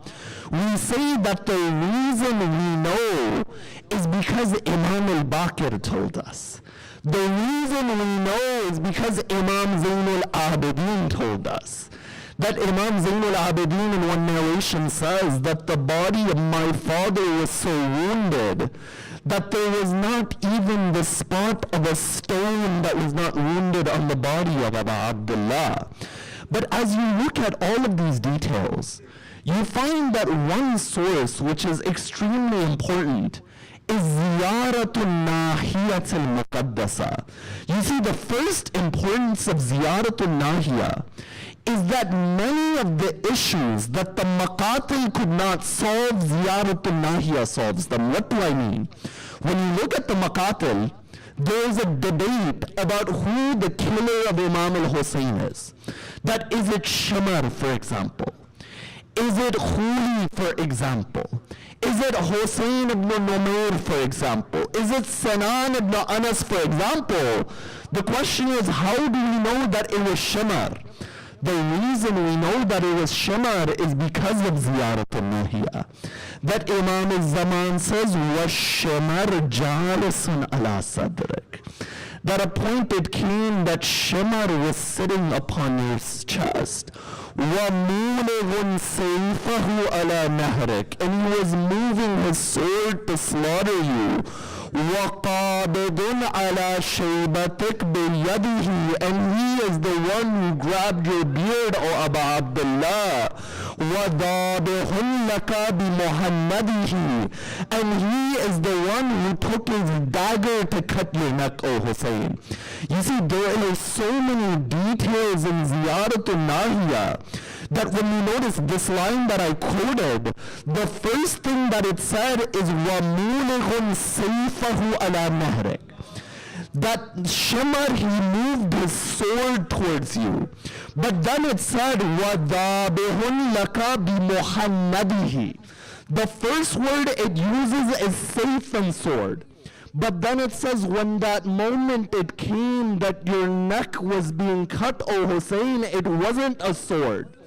We say that the reason we know is because Imam al-Baqir told us. The reason we know is because Imam Zainul Abidin told us. That Imam Zainul Abidin in one narration says that the body of my father was so wounded that there was not even the spot of a stone that was not wounded on the body of Abu Abdullah. But as you look at all of these details, you find that one source which is extremely important is Ziyaratul Nahiyat al-Muqaddasa. You see, the first importance of Ziyaratul Nahiya is that many of the issues that the Maqatil could not solve, Ziyaratul Nahiya solves them. What do I mean? When you look at the Maqatil, there is a debate about who the killer of Imam al-Hussein is. That is it Shamar, for example? Is it Khuli, for example? Is it Hussein ibn Numair, for example? Is it Sanan ibn Anas, for example? The question is, how do we know that it was Shamar? The reason we know that it was Shamar is because of Ziyarat al-Nahiya. That Imam al-Zaman says, وَالشَّمَرْ جَالِسٌ عَلَى صَدْرِكَ. That a point it came that Shamar was sitting upon your chest. وَمُولِغٌ سَيْفَهُ عَلَى نَهْرِكَ. And he was moving his sword to slaughter you. وَقَابِضٌ عَلَى شَيْبَتِكَ بِيَدِهِ. And he is the one who grabbed your beard, O Abu Abdullah. وَضَابِهٌ لَكَ بِمُحَمَّدِهِ. And he is the one who took his dagger to cut your neck, O Hussein. You see, there are so many details in Ziyaratul Nahiya that when you notice this line that I quoted, the first thing that it said is وَمُولِغٌ سَيْفَهُ عَلَى نَهْرِكَ. That Shamar, he moved his sword towards you. But then it said وَضَابِهٌ لَكَ بِمُحَمَّدِهِ. The first word it uses is safe and sword. But then it says when that moment it came that your neck was being cut, O Hussein, it wasn't a sword.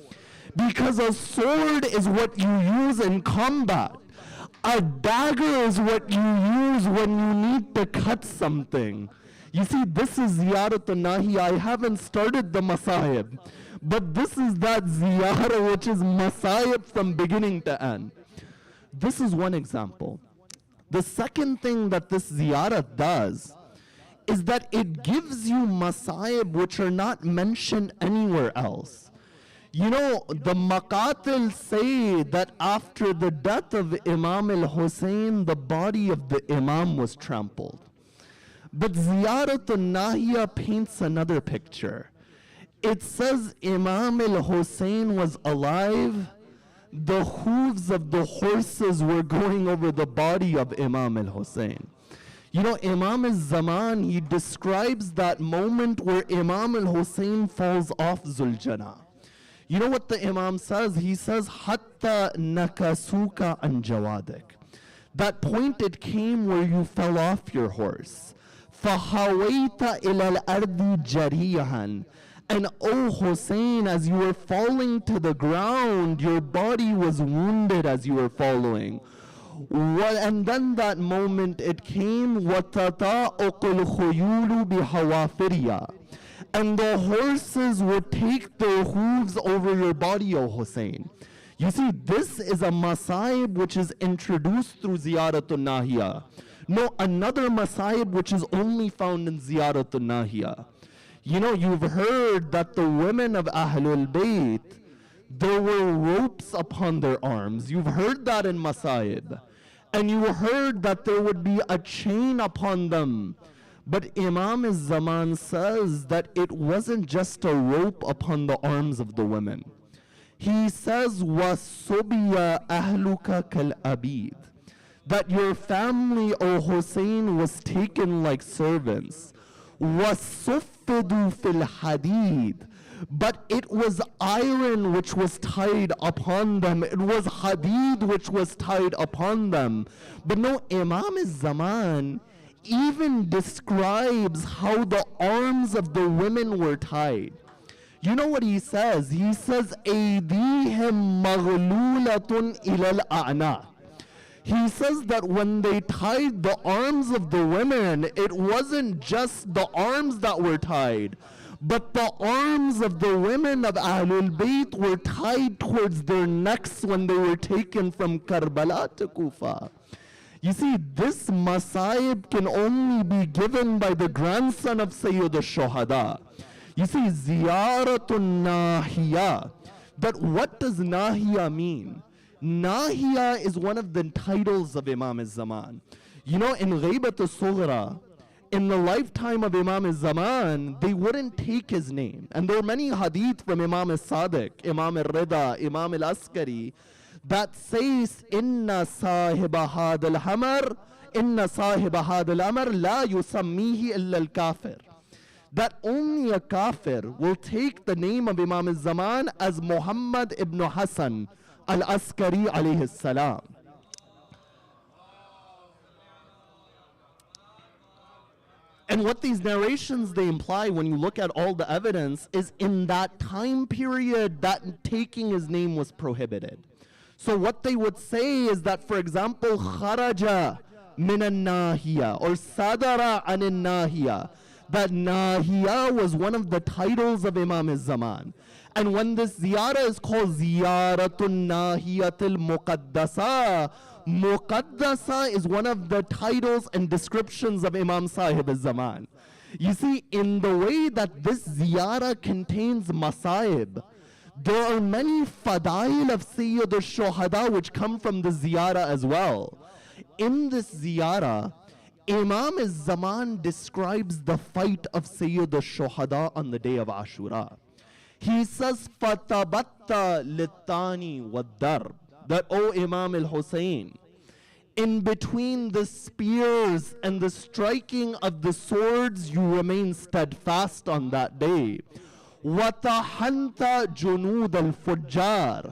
Because a sword is what you use in combat. A dagger is what you use when you need to cut something. You see, this is Ziyaratul Nahi. I haven't started the Masayib. But this is that Ziyara which is Masayib from beginning to end. This is one example. The second thing that this Ziyara does is that it gives you Masayib which are not mentioned anywhere else. You know, the Maqatil say that after the death of Imam al-Hussein, the body of the Imam was trampled. But Ziyaratul Nahiya paints another picture. It says Imam al-Hussein was alive. The hooves of the horses were going over the body of Imam al-Hussein. You know, Imam al-Zaman, he describes that moment where Imam al-Hussein falls off Zuljana. You know what the Imam says? He says, Hatta nakasuka an jawadik. That point it came where you fell off your horse. فَحَوَيْتَ إِلَى الْأَرْضِ جَرِيحًا. And O Hussein, as you were falling to the ground, your body was wounded as you were following. And then that moment it came, وَتَطَاءُقُ الْخُيُولُ بِحَوَافِرِيَا. And the horses would take their hooves over your body, O Hussein. You see, this is a masaib which is introduced through Ziyaratul Nahiya. No, another masaib which is only found in Ziyaratul Nahiya. You know, you've heard that the women of Ahlul Bayt, there were ropes upon their arms. You've heard that in masaib. And you heard that there would be a chain upon them. But Imam al-Zaman says that it wasn't just a rope upon the arms of the women. He says, وَصُبِيَ أَهْلُكَ كَالْأَبِيدِ. That your family, O Hussein, was taken like servants. وَصُفِّدُوا فِي الْحَدِيدِ. But it was iron which was tied upon them. It was hadid which was tied upon them. But no, Imam al-Zaman even describes how the arms of the women were tied. You know what he says? He says, أَيْدِيهِمْ مَغْلُولَةٌ إِلَى الْأَعْنَاقِ. He says that when they tied the arms of the women, it wasn't just the arms that were tied, but the arms of the women of Ahlul Bayt were tied towards their necks when they were taken from Karbala to Kufa. You see, this masaib can only be given by the grandson of Sayyid al-Shuhada. You see, Ziyaratun Nahiya. But what does Nahiya mean? Nahiya is one of the titles of Imam al-Zaman. You know, in Ghaybat al-Sughra, in the lifetime of Imam al-Zaman, they wouldn't take his name. And there are many hadith from Imam al-Sadiq, Imam al-Rida, Imam al-Askari, that says, Inna sahiba hadal hamar, Inna sahiba hadal amar, la yusammihi illa al-kafir. That only a kafir will take the name of Imam al-Zaman as Muhammad ibn Hassan al-Askari alayhi salam. And what these narrations they imply when you look at all the evidence is in that time period that taking his name was prohibited. So what they would say is that, for example, kharaja min an-nahiya or sadara an nahiya, that nahiya was one of the titles of Imam al-Zaman. And when this ziyarah is called ziyaratun nahiyatil muqaddasa, Muqaddasa is one of the titles and descriptions of Imam Sahib al-Zaman. You see, in the way that this ziyarah contains masaib, there are many fadail of Sayyid al-Shuhada which come from the ziyarah as well. In this ziyarah, Imam al-Zaman describes the fight of Sayyid al-Shuhada on the day of Ashura. He says, فَتَبَتَّ لِلتَّانِ وَالدَّرْبِ. That, O Imam al-Hussein, in between the spears and the striking of the swords, you remain steadfast on that day. وَتَحَنْتَ جُنُودَ الْفُجَّارِ.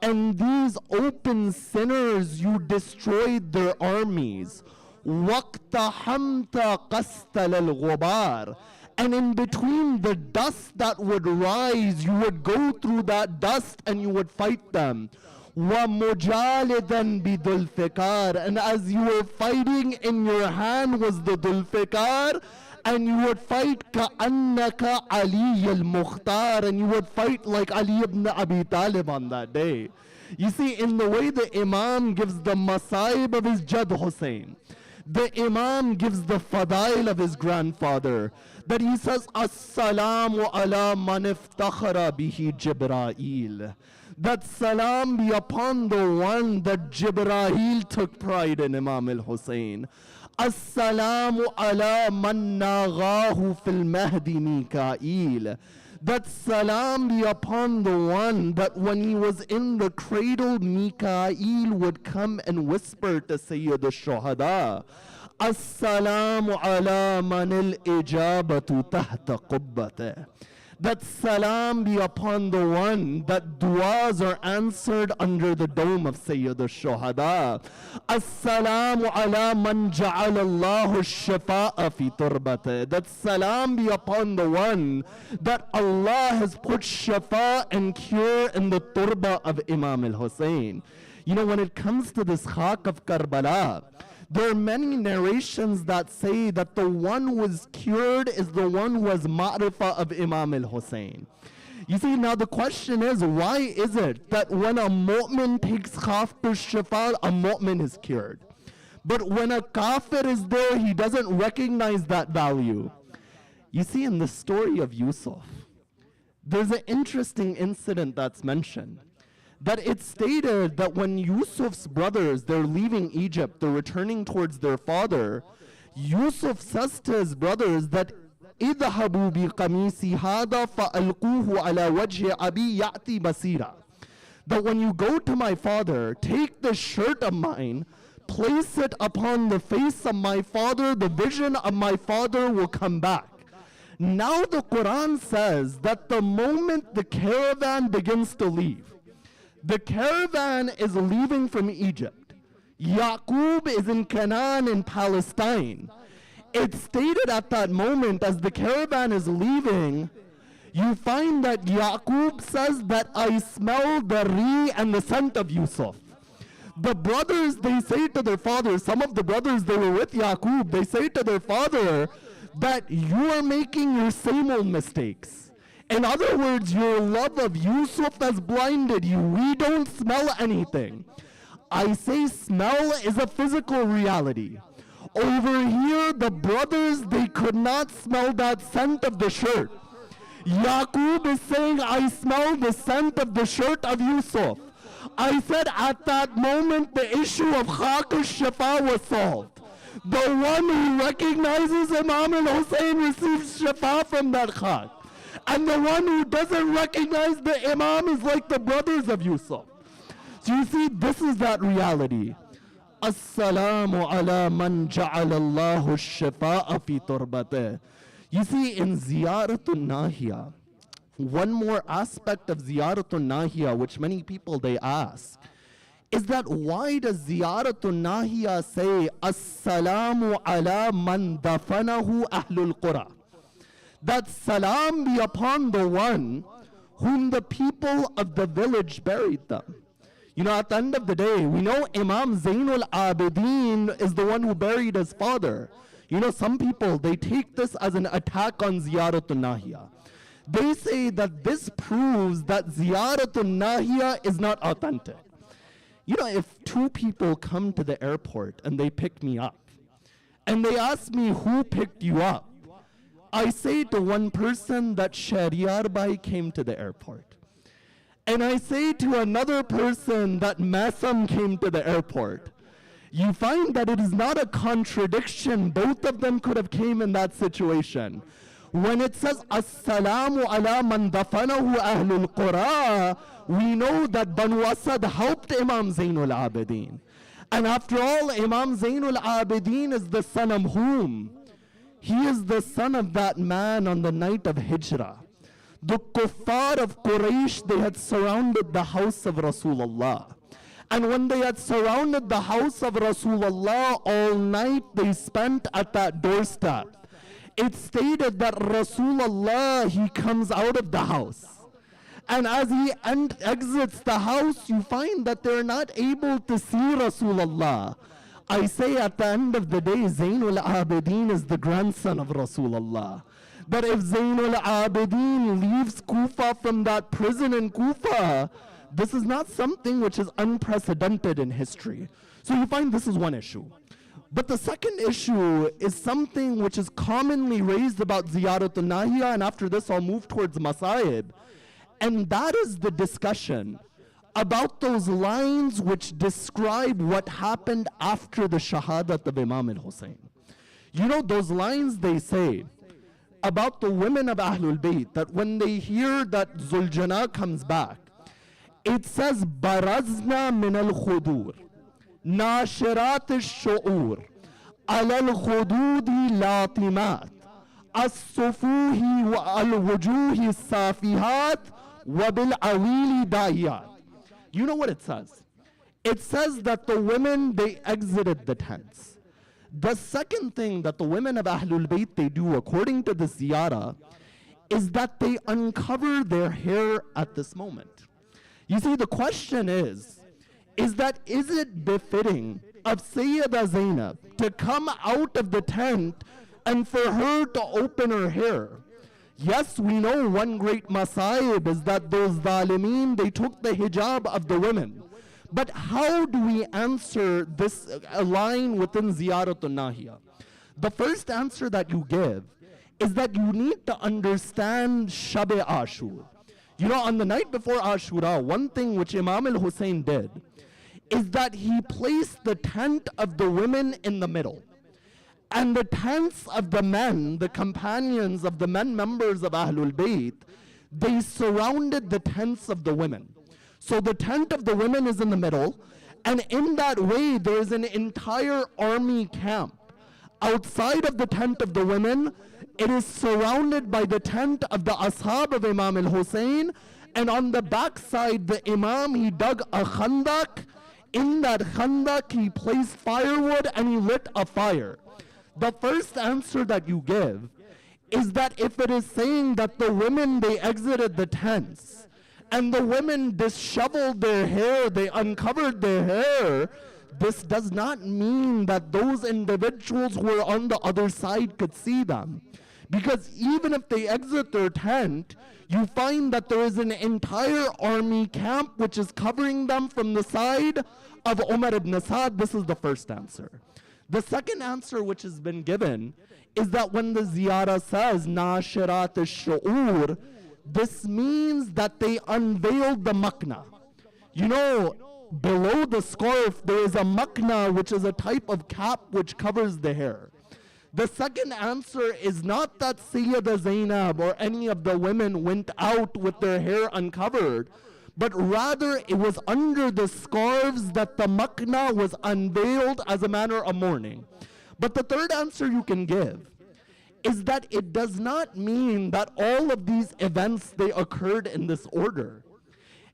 And these open sinners, you destroyed their armies. وَاقْتَحَمْتَ قَسْتَلَ الْغُبَارِ. And in between the dust that would rise, you would go through that dust and you would fight them. وَمُجَالِدًا بِذُلْفِقَارِ. And as you were fighting, in your hand was the Dhulfiqar, and you would fight كَأَنَّكَ عَلِيَّ الْمُخْتَارِ. And you would fight like Ali ibn Abi Talib on that day. You see, in the way the Imam gives the masaib of his Jad Hussein, the Imam gives the fadail of his grandfather, that he says, As-salamu ala man iftakhara bihi Jibra'il. That salam be upon the one that Jibra'il took pride in Imam al-Hussein. As-salamu ala man naghahu fil mahdi Mika'il. That salam be upon the one that when he was in the cradle, Mika'il would come and whisper to Sayyid al-Shuhada, As-salamu ala man al-ijabatu tahta qubbate. That salam be upon the one that du'as are answered under the dome of Sayyid al-Shuhada. As-salamu ala man ja'ala Allahu shafa'a fi turbate. That salam be upon the one that Allah has put shafa and cure in the turba of Imam al-Husayn. You know, when it comes to this khak of Karbala, there are many narrations that say that the one who was cured is the one who was ma'rifah of Imam al-Husayn. You see, now the question is, why is it that when a mu'min takes khaf to shifa, a mu'min is cured? But when a kafir is there, he doesn't recognize that value. You see, in the story of Yusuf, there's an interesting incident that's mentioned. That it's stated that when Yusuf's brothers, they're leaving Egypt, they're returning towards their father, Yusuf says to his brothers that اذهبوا بقميصي هذا فألقوه على وجه أبي يأتي بصيرا. That when you go to my father, take the shirt of mine, place it upon the face of my father, the vision of my father will come back. Now the Quran says that the moment the caravan begins to leave, the caravan is leaving from Egypt. Yaqub is in Canaan in Palestine. It's stated at that moment as the caravan is leaving, you find that Yaqub says that I smell the ri and the scent of Yusuf. The brothers, they say to their father, some of the brothers, they were with Yaqub, they say to their father that you are making your same old mistakes. In other words, your love of Yusuf has blinded you. We don't smell anything. I say smell is a physical reality. Over here, the brothers, they could not smell that scent of the shirt. Yaqub is saying, I smell the scent of the shirt of Yusuf. I said at that moment, the issue of khaq al-shafa was solved. The one who recognizes Imam al-Husayn receives shafa from that khaq. And the one who doesn't recognize the Imam is like the brothers of Yusuf. So you see, this is that reality. As-salamu ala man ja'ala Allahu shafa'a fi turbate. You see, in Ziyaratul Nahiya, one more aspect of Ziyaratul Nahiya, which many people they ask, is that why does Ziyaratul Nahiya say, As-salamu ala man dafanahu ahlul qura? That salam be upon the one whom the people of the village buried them. You know, at the end of the day, we know Imam Zainul Abidin is the one who buried his father. You know, some people, they take this as an attack on Ziyaratul Nahiya. They say that this proves that Ziyaratul Nahiya is not authentic. You know, if two people come to the airport and they pick me up, and they ask me who picked you up, I say to one person that Shahriyar Bhai came to the airport. And I say to another person that Masam came to the airport. You find that it is not a contradiction. Both of them could have came in that situation. When it says, As-salamu ala man dafanahu ahlul qura, we know that Banu Asad helped Imam Zainul Abidin. And after all, Imam Zainul Abidin is the son of whom? He is the son of that man on the night of Hijrah. The kuffar of Quraysh, they had surrounded the house of Rasulullah. And when they had surrounded the house of Rasulullah all night, they spent at that doorstep. It stated that Rasulullah, he comes out of the house. And as he exits the house, you find that they're not able to see Rasulullah. I say at the end of the day, Zainul Abidin is the grandson of Rasulullah. But if Zainul Abidin leaves Kufa from that prison in Kufa, this is not something which is unprecedented in history. So you find this is one issue. But the second issue is something which is commonly raised about Ziyaratul Nahiya, and after this I'll move towards Masaib. And that is the discussion about those lines which describe what happened after the Shahadat of Imam al-Husayn. You know, those lines they say about the women of Ahlul Bayt, that when they hear that Zuljana comes back, it says, Barazna min al-khudur, nashirat al-shu'ur, على الخدود لاطمات الصفوه والوجوه الصافيات وبالعويل داعيات. You know what it says? It says that the women, they exited the tents. The second thing that the women of Ahlul Bayt, they do according to the ziyarah, is that they uncover their hair at this moment. You see, the question is it befitting of Sayyida Zainab to come out of the tent and for her to open her hair? Yes, we know one great masaib is that those zalimeen, they took the hijab of the women. But how do we answer this line within Ziyaratun Nahiya? The first answer that you give is that you need to understand Shab-e Ashur. You know, on the night before Ashura, one thing which Imam al-Hussein did is that he placed the tent of the women in the middle. And the tents of the men, the companions of the men members of Ahlul Bayt, they surrounded the tents of the women. So the tent of the women is in the middle, and in that way there is an entire army camp. Outside of the tent of the women, it is surrounded by the tent of the ashab of Imam al-Hussein, and on the back side, the Imam, he dug a khandak. In that khandak, he placed firewood and he lit a fire. The first answer that you give is that if it is saying that the women, they exited the tents, and the women disheveled their hair, they uncovered their hair, this does not mean that those individuals who were on the other side could see them. Because even if they exit their tent, you find that there is an entire army camp which is covering them from the side of Umar ibn Saad. This is the first answer. The second answer which has been given is that when the ziyarah says Nashirat al-Shu'ur, this means that they unveiled the makna. You know, below the scarf there is a makna, which is a type of cap which covers the hair. The second answer is not that Sayyida Zainab or any of the women went out with their hair uncovered, but rather it was under the scarves that the makna was unveiled as a manner of mourning. But the third answer you can give is that it does not mean that all of these events, they occurred in this order.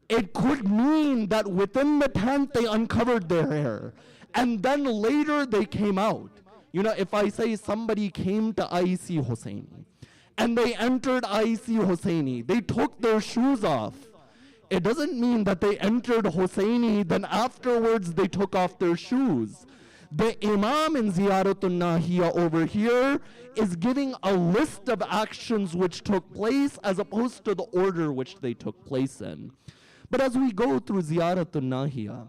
It could mean that within the tent they uncovered their hair, and then later they came out. You know, if I say somebody came to IEC HUSAINI, and they entered IEC HUSAINI, they took their shoes off. It doesn't mean that they entered HUSAINI, then afterwards they took off their shoes. The Imam in Ziyaratun Nahiya over here is giving a list of actions which took place as opposed to the order which they took place in. But as we go through Ziyaratun Nahiya,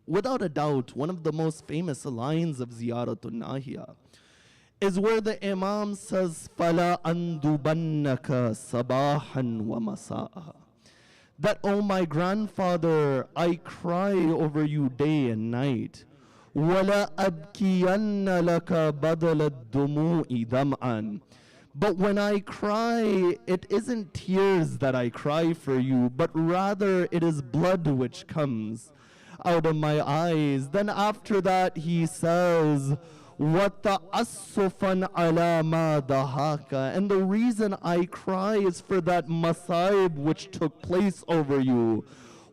without a doubt, one of the most famous lines of Ziyaratun Nahiya is where the Imam says, فَلَا أَنْدُبَنَّكَ صَبَاحًا وَمَسَاءً. That, oh my grandfather, I cry over you day and night. وَلَا أَبْكِيَنَّ لَكَ بَدَلَ الدُّمُوءِ دَمْعًا. But when I cry, it isn't tears that I cry for you, but rather it is blood which comes out of my eyes. Then after that he says, وَتَأَسُّفًا عَلَى مَا دَهَاكَ. And the reason I cry is for that masaib which took place over you.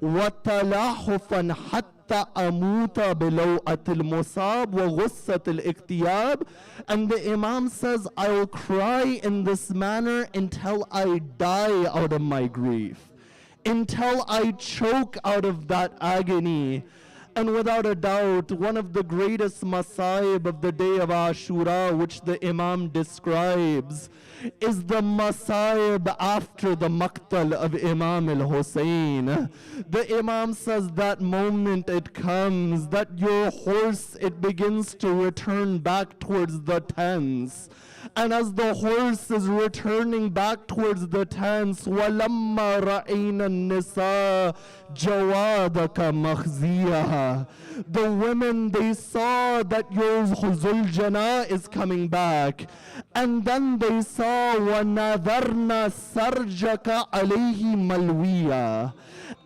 وَتَلَاحُفًا حَتَّى أَمُوتَ بِلَوْءَةِ الْمُصَابِ وَغُصَّةِ الْإِكْتِيَابِ. And the Imam says, I will cry in this manner until I die out of my grief, until I choke out of that agony. And without a doubt, one of the greatest masaib of the day of Ashura, which the Imam describes, is the masaib after the maqtal of Imam al-Hussein. The Imam says that moment it comes, that your horse, it begins to return back towards the tents. And as the horse is returning back towards the tents, وَلَمَّا رَأَيْنَا النِّسَاءَ جَوَادَكَ مَخْزِيَهَا. The women, they saw that your Zuljana is coming back. And then they saw وَنَذَرْنَا سَرْجَكَ عَلَيْهِ مَلْوِيًّا.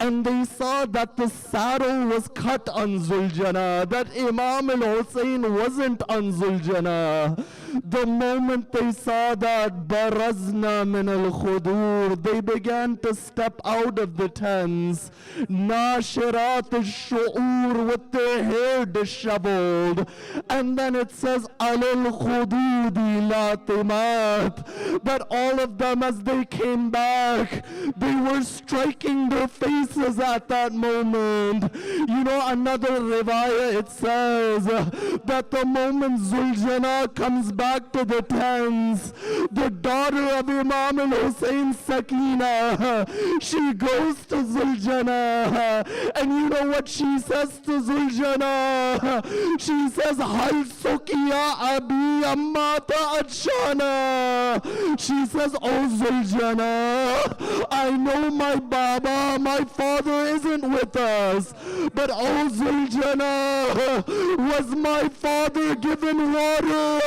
and they saw that the saddle was cut on Zuljana, that Imam al-Hussein wasn't on Zuljana. The moment they saw that, barazna min al-khudur, they began to step out of the tents, nashirat al-shu'ur, with their hair disheveled. And then it says, al-khududi latimat, that all of them, as they came back, they were striking their faces at that moment. You know, another riwayah, it says that the moment Zuljana comes back to the tents, the daughter of Imam al-Hussein, Sakina, she goes to Zuljana, and you know what she says to Zuljana? She says, Hal sukiya abi amma ta'adshana. She says, oh Zuljana, I know my Baba, my father isn't with us, but oh Zuljana, was my father given water?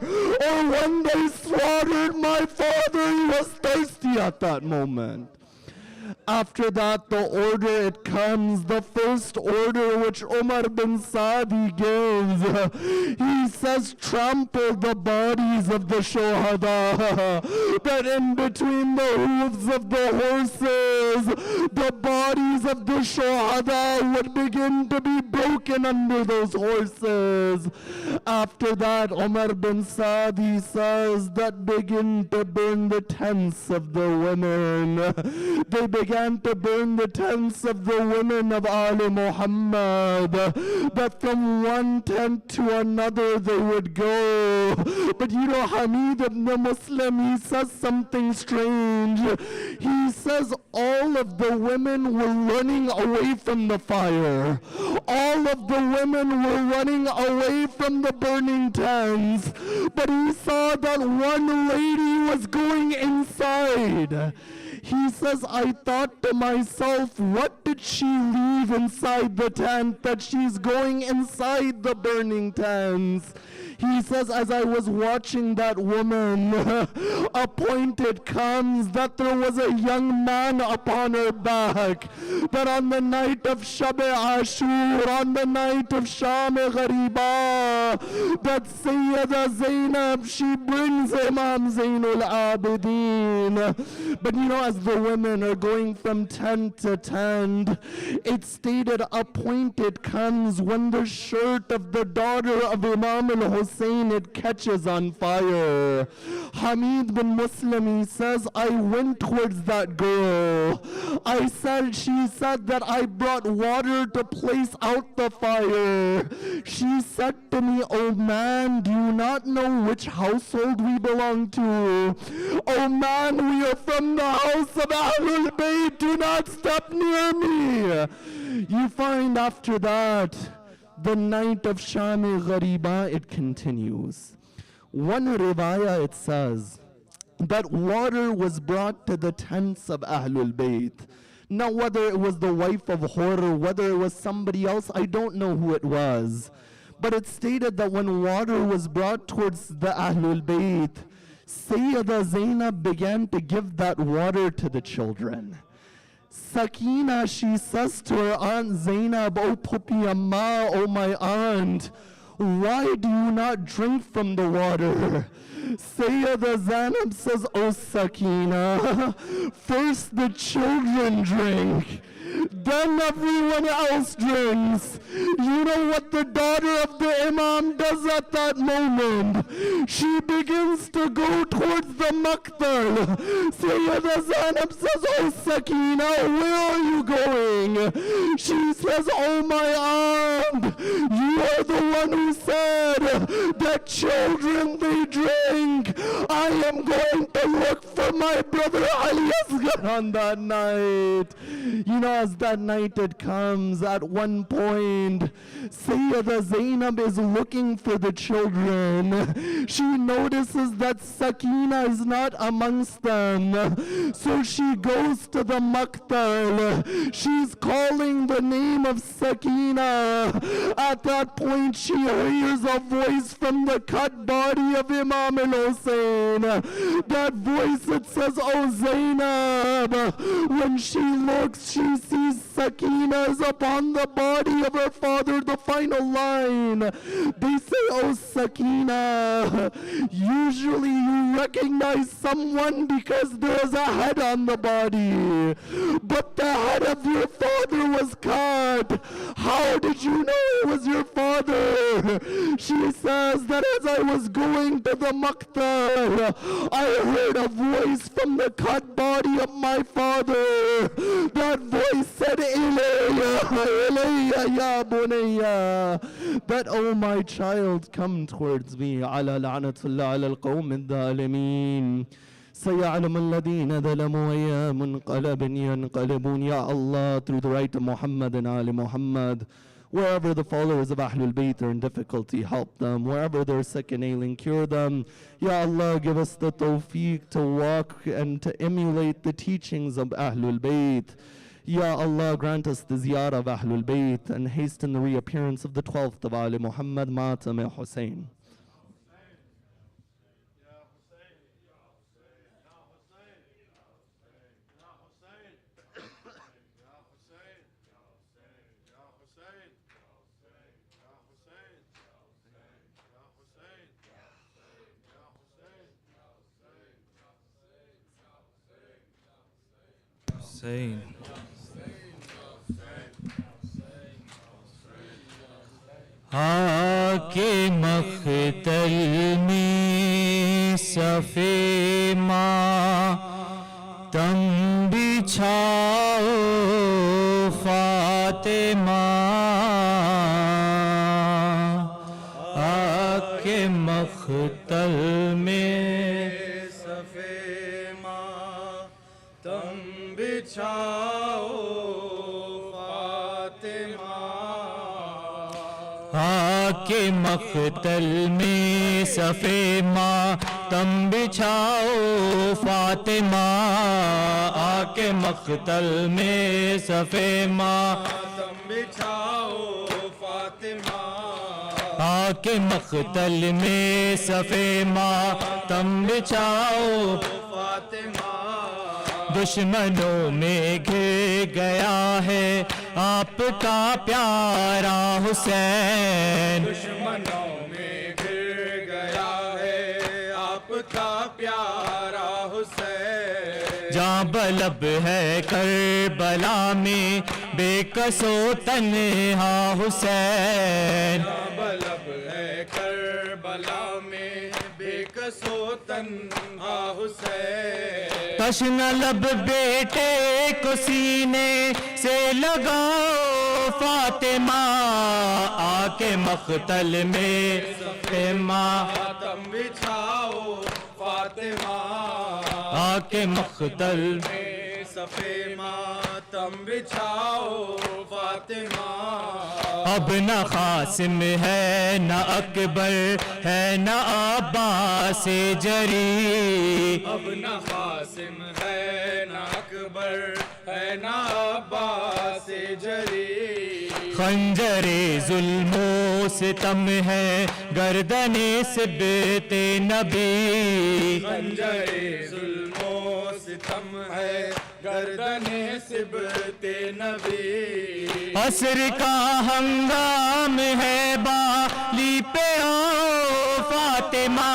Or when they slaughtered my father, he was thirsty at that moment. After that, the order it comes, the first order which Umar bin Saadi gives. He says, trample the bodies of the shuhada, that in between the hooves of the horses, the bodies of the shuhada would begin to be broken under those horses. After that, Umar bin Saadi says that begin to burn the tents of the women. They began to burn the tents of the women of Ali Muhammad, that from one tent to another they would go. But you know, Hamid ibn Muslim, he says something strange. He says all of the women were running away from the fire. All of the women were running away from the burning tents. But he saw that one lady was going inside. He says, I thought to myself, what did she leave inside the tent that she's going inside the burning tents? He says, as I was watching that woman, a point it comes that there was a young man upon her back, that on the night of Shab Ashur, on the night of Sham Ghariba, that Sayyida Zainab, she brings Imam Zainul Abidin. But you know, as the women are going from tent to tent, it stated a point it comes when the shirt of the daughter of Imam al-Hussein, it catches on fire. Hamid bin Muslim, he says, I went towards that girl. She said that I brought water to place out the fire. She said to me, oh man, do you not know which household we belong to? Oh man, we are from the house of Ahlul Bayt, do not step near me. You find after that, the night of Sham Ghariba, it continues. One riwayah, it says that water was brought to the tents of Ahlul Bayt. Now, whether it was the wife of Hur or whether it was somebody else, I don't know who it was. But it stated that when water was brought towards the Ahlul Bayt, Sayyida Zainab began to give that water to the children. Sakina, she says to her aunt Zainab, oh Pupi Amma, oh my aunt, why do you not drink from the water? Sayyida Zainab says, oh Sakina, first the children drink, then everyone else drinks. You know what the daughter of the Imam does at that moment? She begins to go towards the Maktal. Sayyida Zainab says, oh Sakina, where are you going? She says, oh my aunt, you are the one who said that children, they drink. I am going to look for my brother Ali Asghar on that night. You know, as that night it comes, at one point, Sayyida Zainab is looking for the children. She notices that Sakina is not amongst them. So she goes to the Maktal. She's calling the name of Sakina. At that point, point she hears a voice from the cut body of Imam al-Hussein. That voice, it says, "Oh Zainab." When she looks, she sees Sakina is upon the body of her father. The final line, they say, "Oh Sakina, usually you recognize someone because there's a head on the body, but the head of your father was cut. How did you know it was your father?" She says that as I was going to the maqtal, I heard a voice from the cut body of my father. That voice said, "Ilayya, Ilayya ya bunayya," that, "Oh my child, come towards me." Ala la'natullah ala al-qawm al-dhalimin. سيعلم الذين ظلموا أي منقلب ينقلبون. Ya Allah, through the right of Muhammad and Ali Muhammad, wherever the followers of Ahlul Bayt are in difficulty, help them. Wherever they're sick and ailing, cure them. Ya Allah, give us the tawfiq to walk and to emulate the teachings of Ahlul Bayt. Ya Allah, grant us the ziyarah of Ahlul Bayt and hasten the reappearance of the 12th of Ali Muhammad, Matam Hussein. حسین آکے مقتل میں صف ماتم بچھاؤ فاطمہ آکے مقتل میں صف ماتم بچھاؤ فاطمہ آکے مقتل میں صف ماتم بچھاؤ فاطمہ آکے مقتل میں صف ماتم بچھاؤ فاطمہ آکے مقتل میں صف ماتم بچھاؤ فاطمہ دشمنوں میں گھر گیا ہے آپ کا پیارا حسین دشمنوں میں گھر گیا ہے آپ کا پیارا حسین جاں بلب ہے کربلا میں بے کس و تنہا حسین جاں بلب ہے کربلا میں بے کس و تنہا حسین تشنہ لب بیٹے کو سینے سے لگاؤ فاطمہ آکے مقتل میں صف ماتم بچھاؤ فاطمہ آکے مقتل میں صف ماتم بچھاؤ فاطمہ اب نہ قاسم ہے نہ اکبر ہے نہ عباس جری اب نہ قاسم ہے نہ اکبر ہے نہ عباس جری خنجر ظلم و ستم ہے گردن سبت نبی خنجر ظلم و ستم ہے گردن سبت نبی عصر کا ہنگام ہے بالی پہ آؤ فاطمہ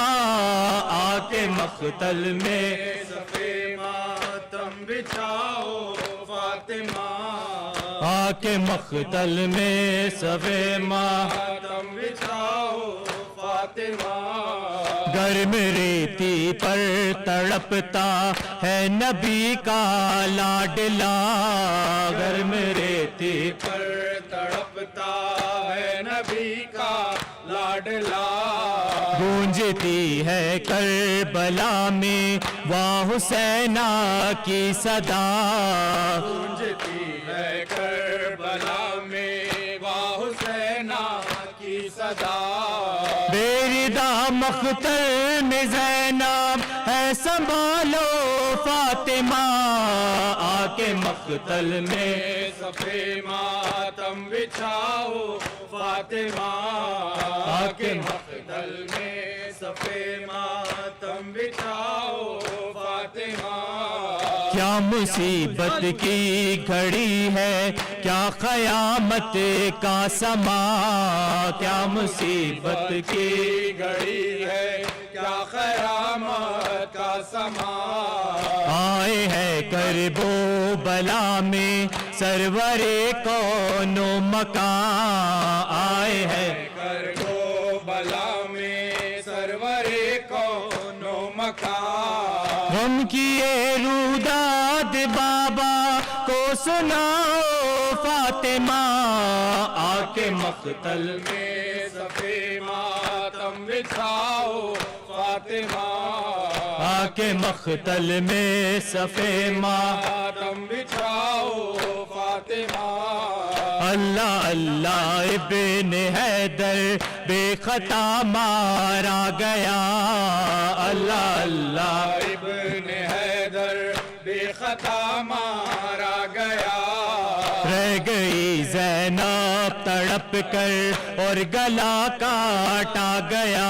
آکے مقتل میں صف ماتم بچھاؤ فاطمہ آکے مقتل میں صف ماتم بچھاؤ فاطمہ گرم ریتی پر تڑپتا ہے نبی کا لاڈلا گرم ریتی پر تڑپتا ہے نبی کا لاڈلا گونجتی ہے کربلا میں واہ حسینہ کی صدا گونجتی ہے کربلا میں واہ حسینہ کی صدا بیردہ مقتل میں زینب ہے سنبھالو فاطمہ آکے مقتل میں صف ماتم بچھاؤ بچھاؤ فاطمہ آ کے مقتل میں صفے ماتم بچھاؤ فاطمہ کیا مصیبت کی گھڑی ہے کیا قیامت کا سما کیا مصیبت کی گھڑی ہے کیا قیامت کا سما آئے ہے کرب و بلا میں سرور کون و مکان آئے ہے کرب و بلا میں سرور کون و مکان غم کی یہ روداد بابا کو سناؤ فاطمہ آ کے مقتل میں صفے ماتم بچھاؤ فاطمہ آ کے مقتل میں صفے ماتم بچھاؤ فاطمہ اللہ اللہ ابن حیدر بے خطا مارا گیا اللہ اللہ ابن حیدر بے خطا مارا گیا رہ گئی زینب تڑپ کر اور گلا کاٹا گیا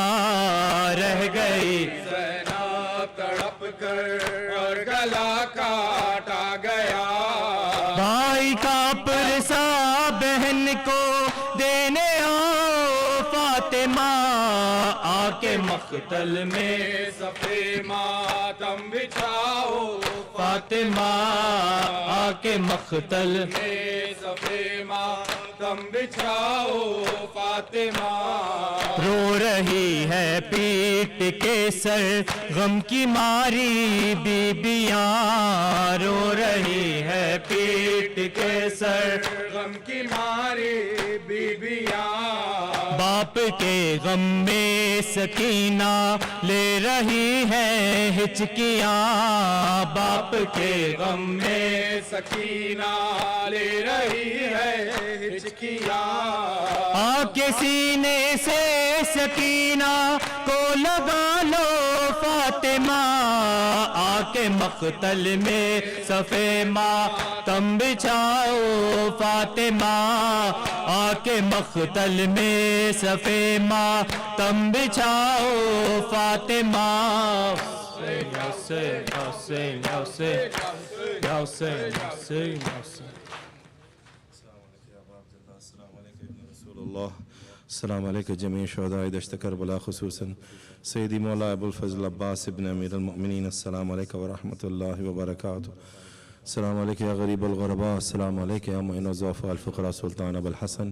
رہ گئی زینب تڑپ کر اور گلا کاٹا گیا بھائی کا پرسا بہن کو دینے آؤ فاطمہ آ کے مقتل میں صفے ماتم بچھاؤ فاطمہ آ کے مقتل میں صفے ماتم بچھاؤ فاطمہ رو رہی ہے پیٹ کے سر غم کی ماری بیبیاں رو رہی ہے پیٹ کے سر غم کی ماری بیبیاں باپ کے غم میں سکینہ لے رہی ہے ہچکیاں باپ کے غم میں سکینہ لے رہی ہے ہچکیاں آ کے سینے سے سکینہ کو لگا لو فاطمہ آ کے مقتل میں صفے ماتم بچھاؤ فاطمہ آ کے مقتل میں صفے ماتم بچھاؤ فاطمہ یا حسین یا حسین یا حسین یا حسین یا حسین یا حسین السلام علیکم جميع شهداء دشت کربلا خصوصا سیدی مولا ابو الفضل عباس ابن امیر المؤمنین السلام علیکم ورحمۃ اللہ وبرکاتہ السلام علیکم یا غریب الغرباء السلام علیکم یا معین الضعفاء الفقراء سلطان ابو الحسن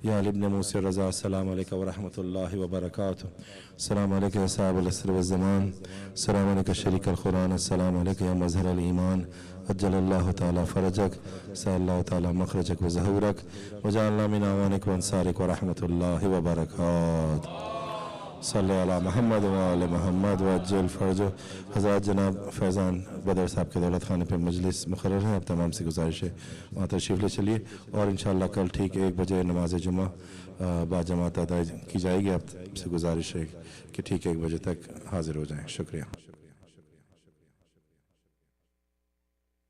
یا علی ابن موسی رضا السلام علیکم ورحمۃ اللہ وبرکاتہ السلام علیکم یا صاحب العصر والزمان السلام علیکم شریک القرآن السلام علیکم یا مظہر الایمان عجل اللہ تعالی فرجک سأل اللہ تعالی مخرجک و ظہورک وجعلنا من اعوانک و انصارک ورحمۃ اللہ وبرکاتہ صلی علی محمد و آل محمد و عجل فرجو حضرات جناب فیضان بدر صاحب کے دولت خانے پہ مجلس مقرر ہے اب تمام سے گزارش ہے وہاں تشریف لے چلیے اور انشاءاللہ کل ٹھیک 1 بجے نماز جمعہ با جماعت ادا کی جائے گی اب سے گزارش ہے کہ ٹھیک 1 بجے تک حاضر ہو جائیں شکریہ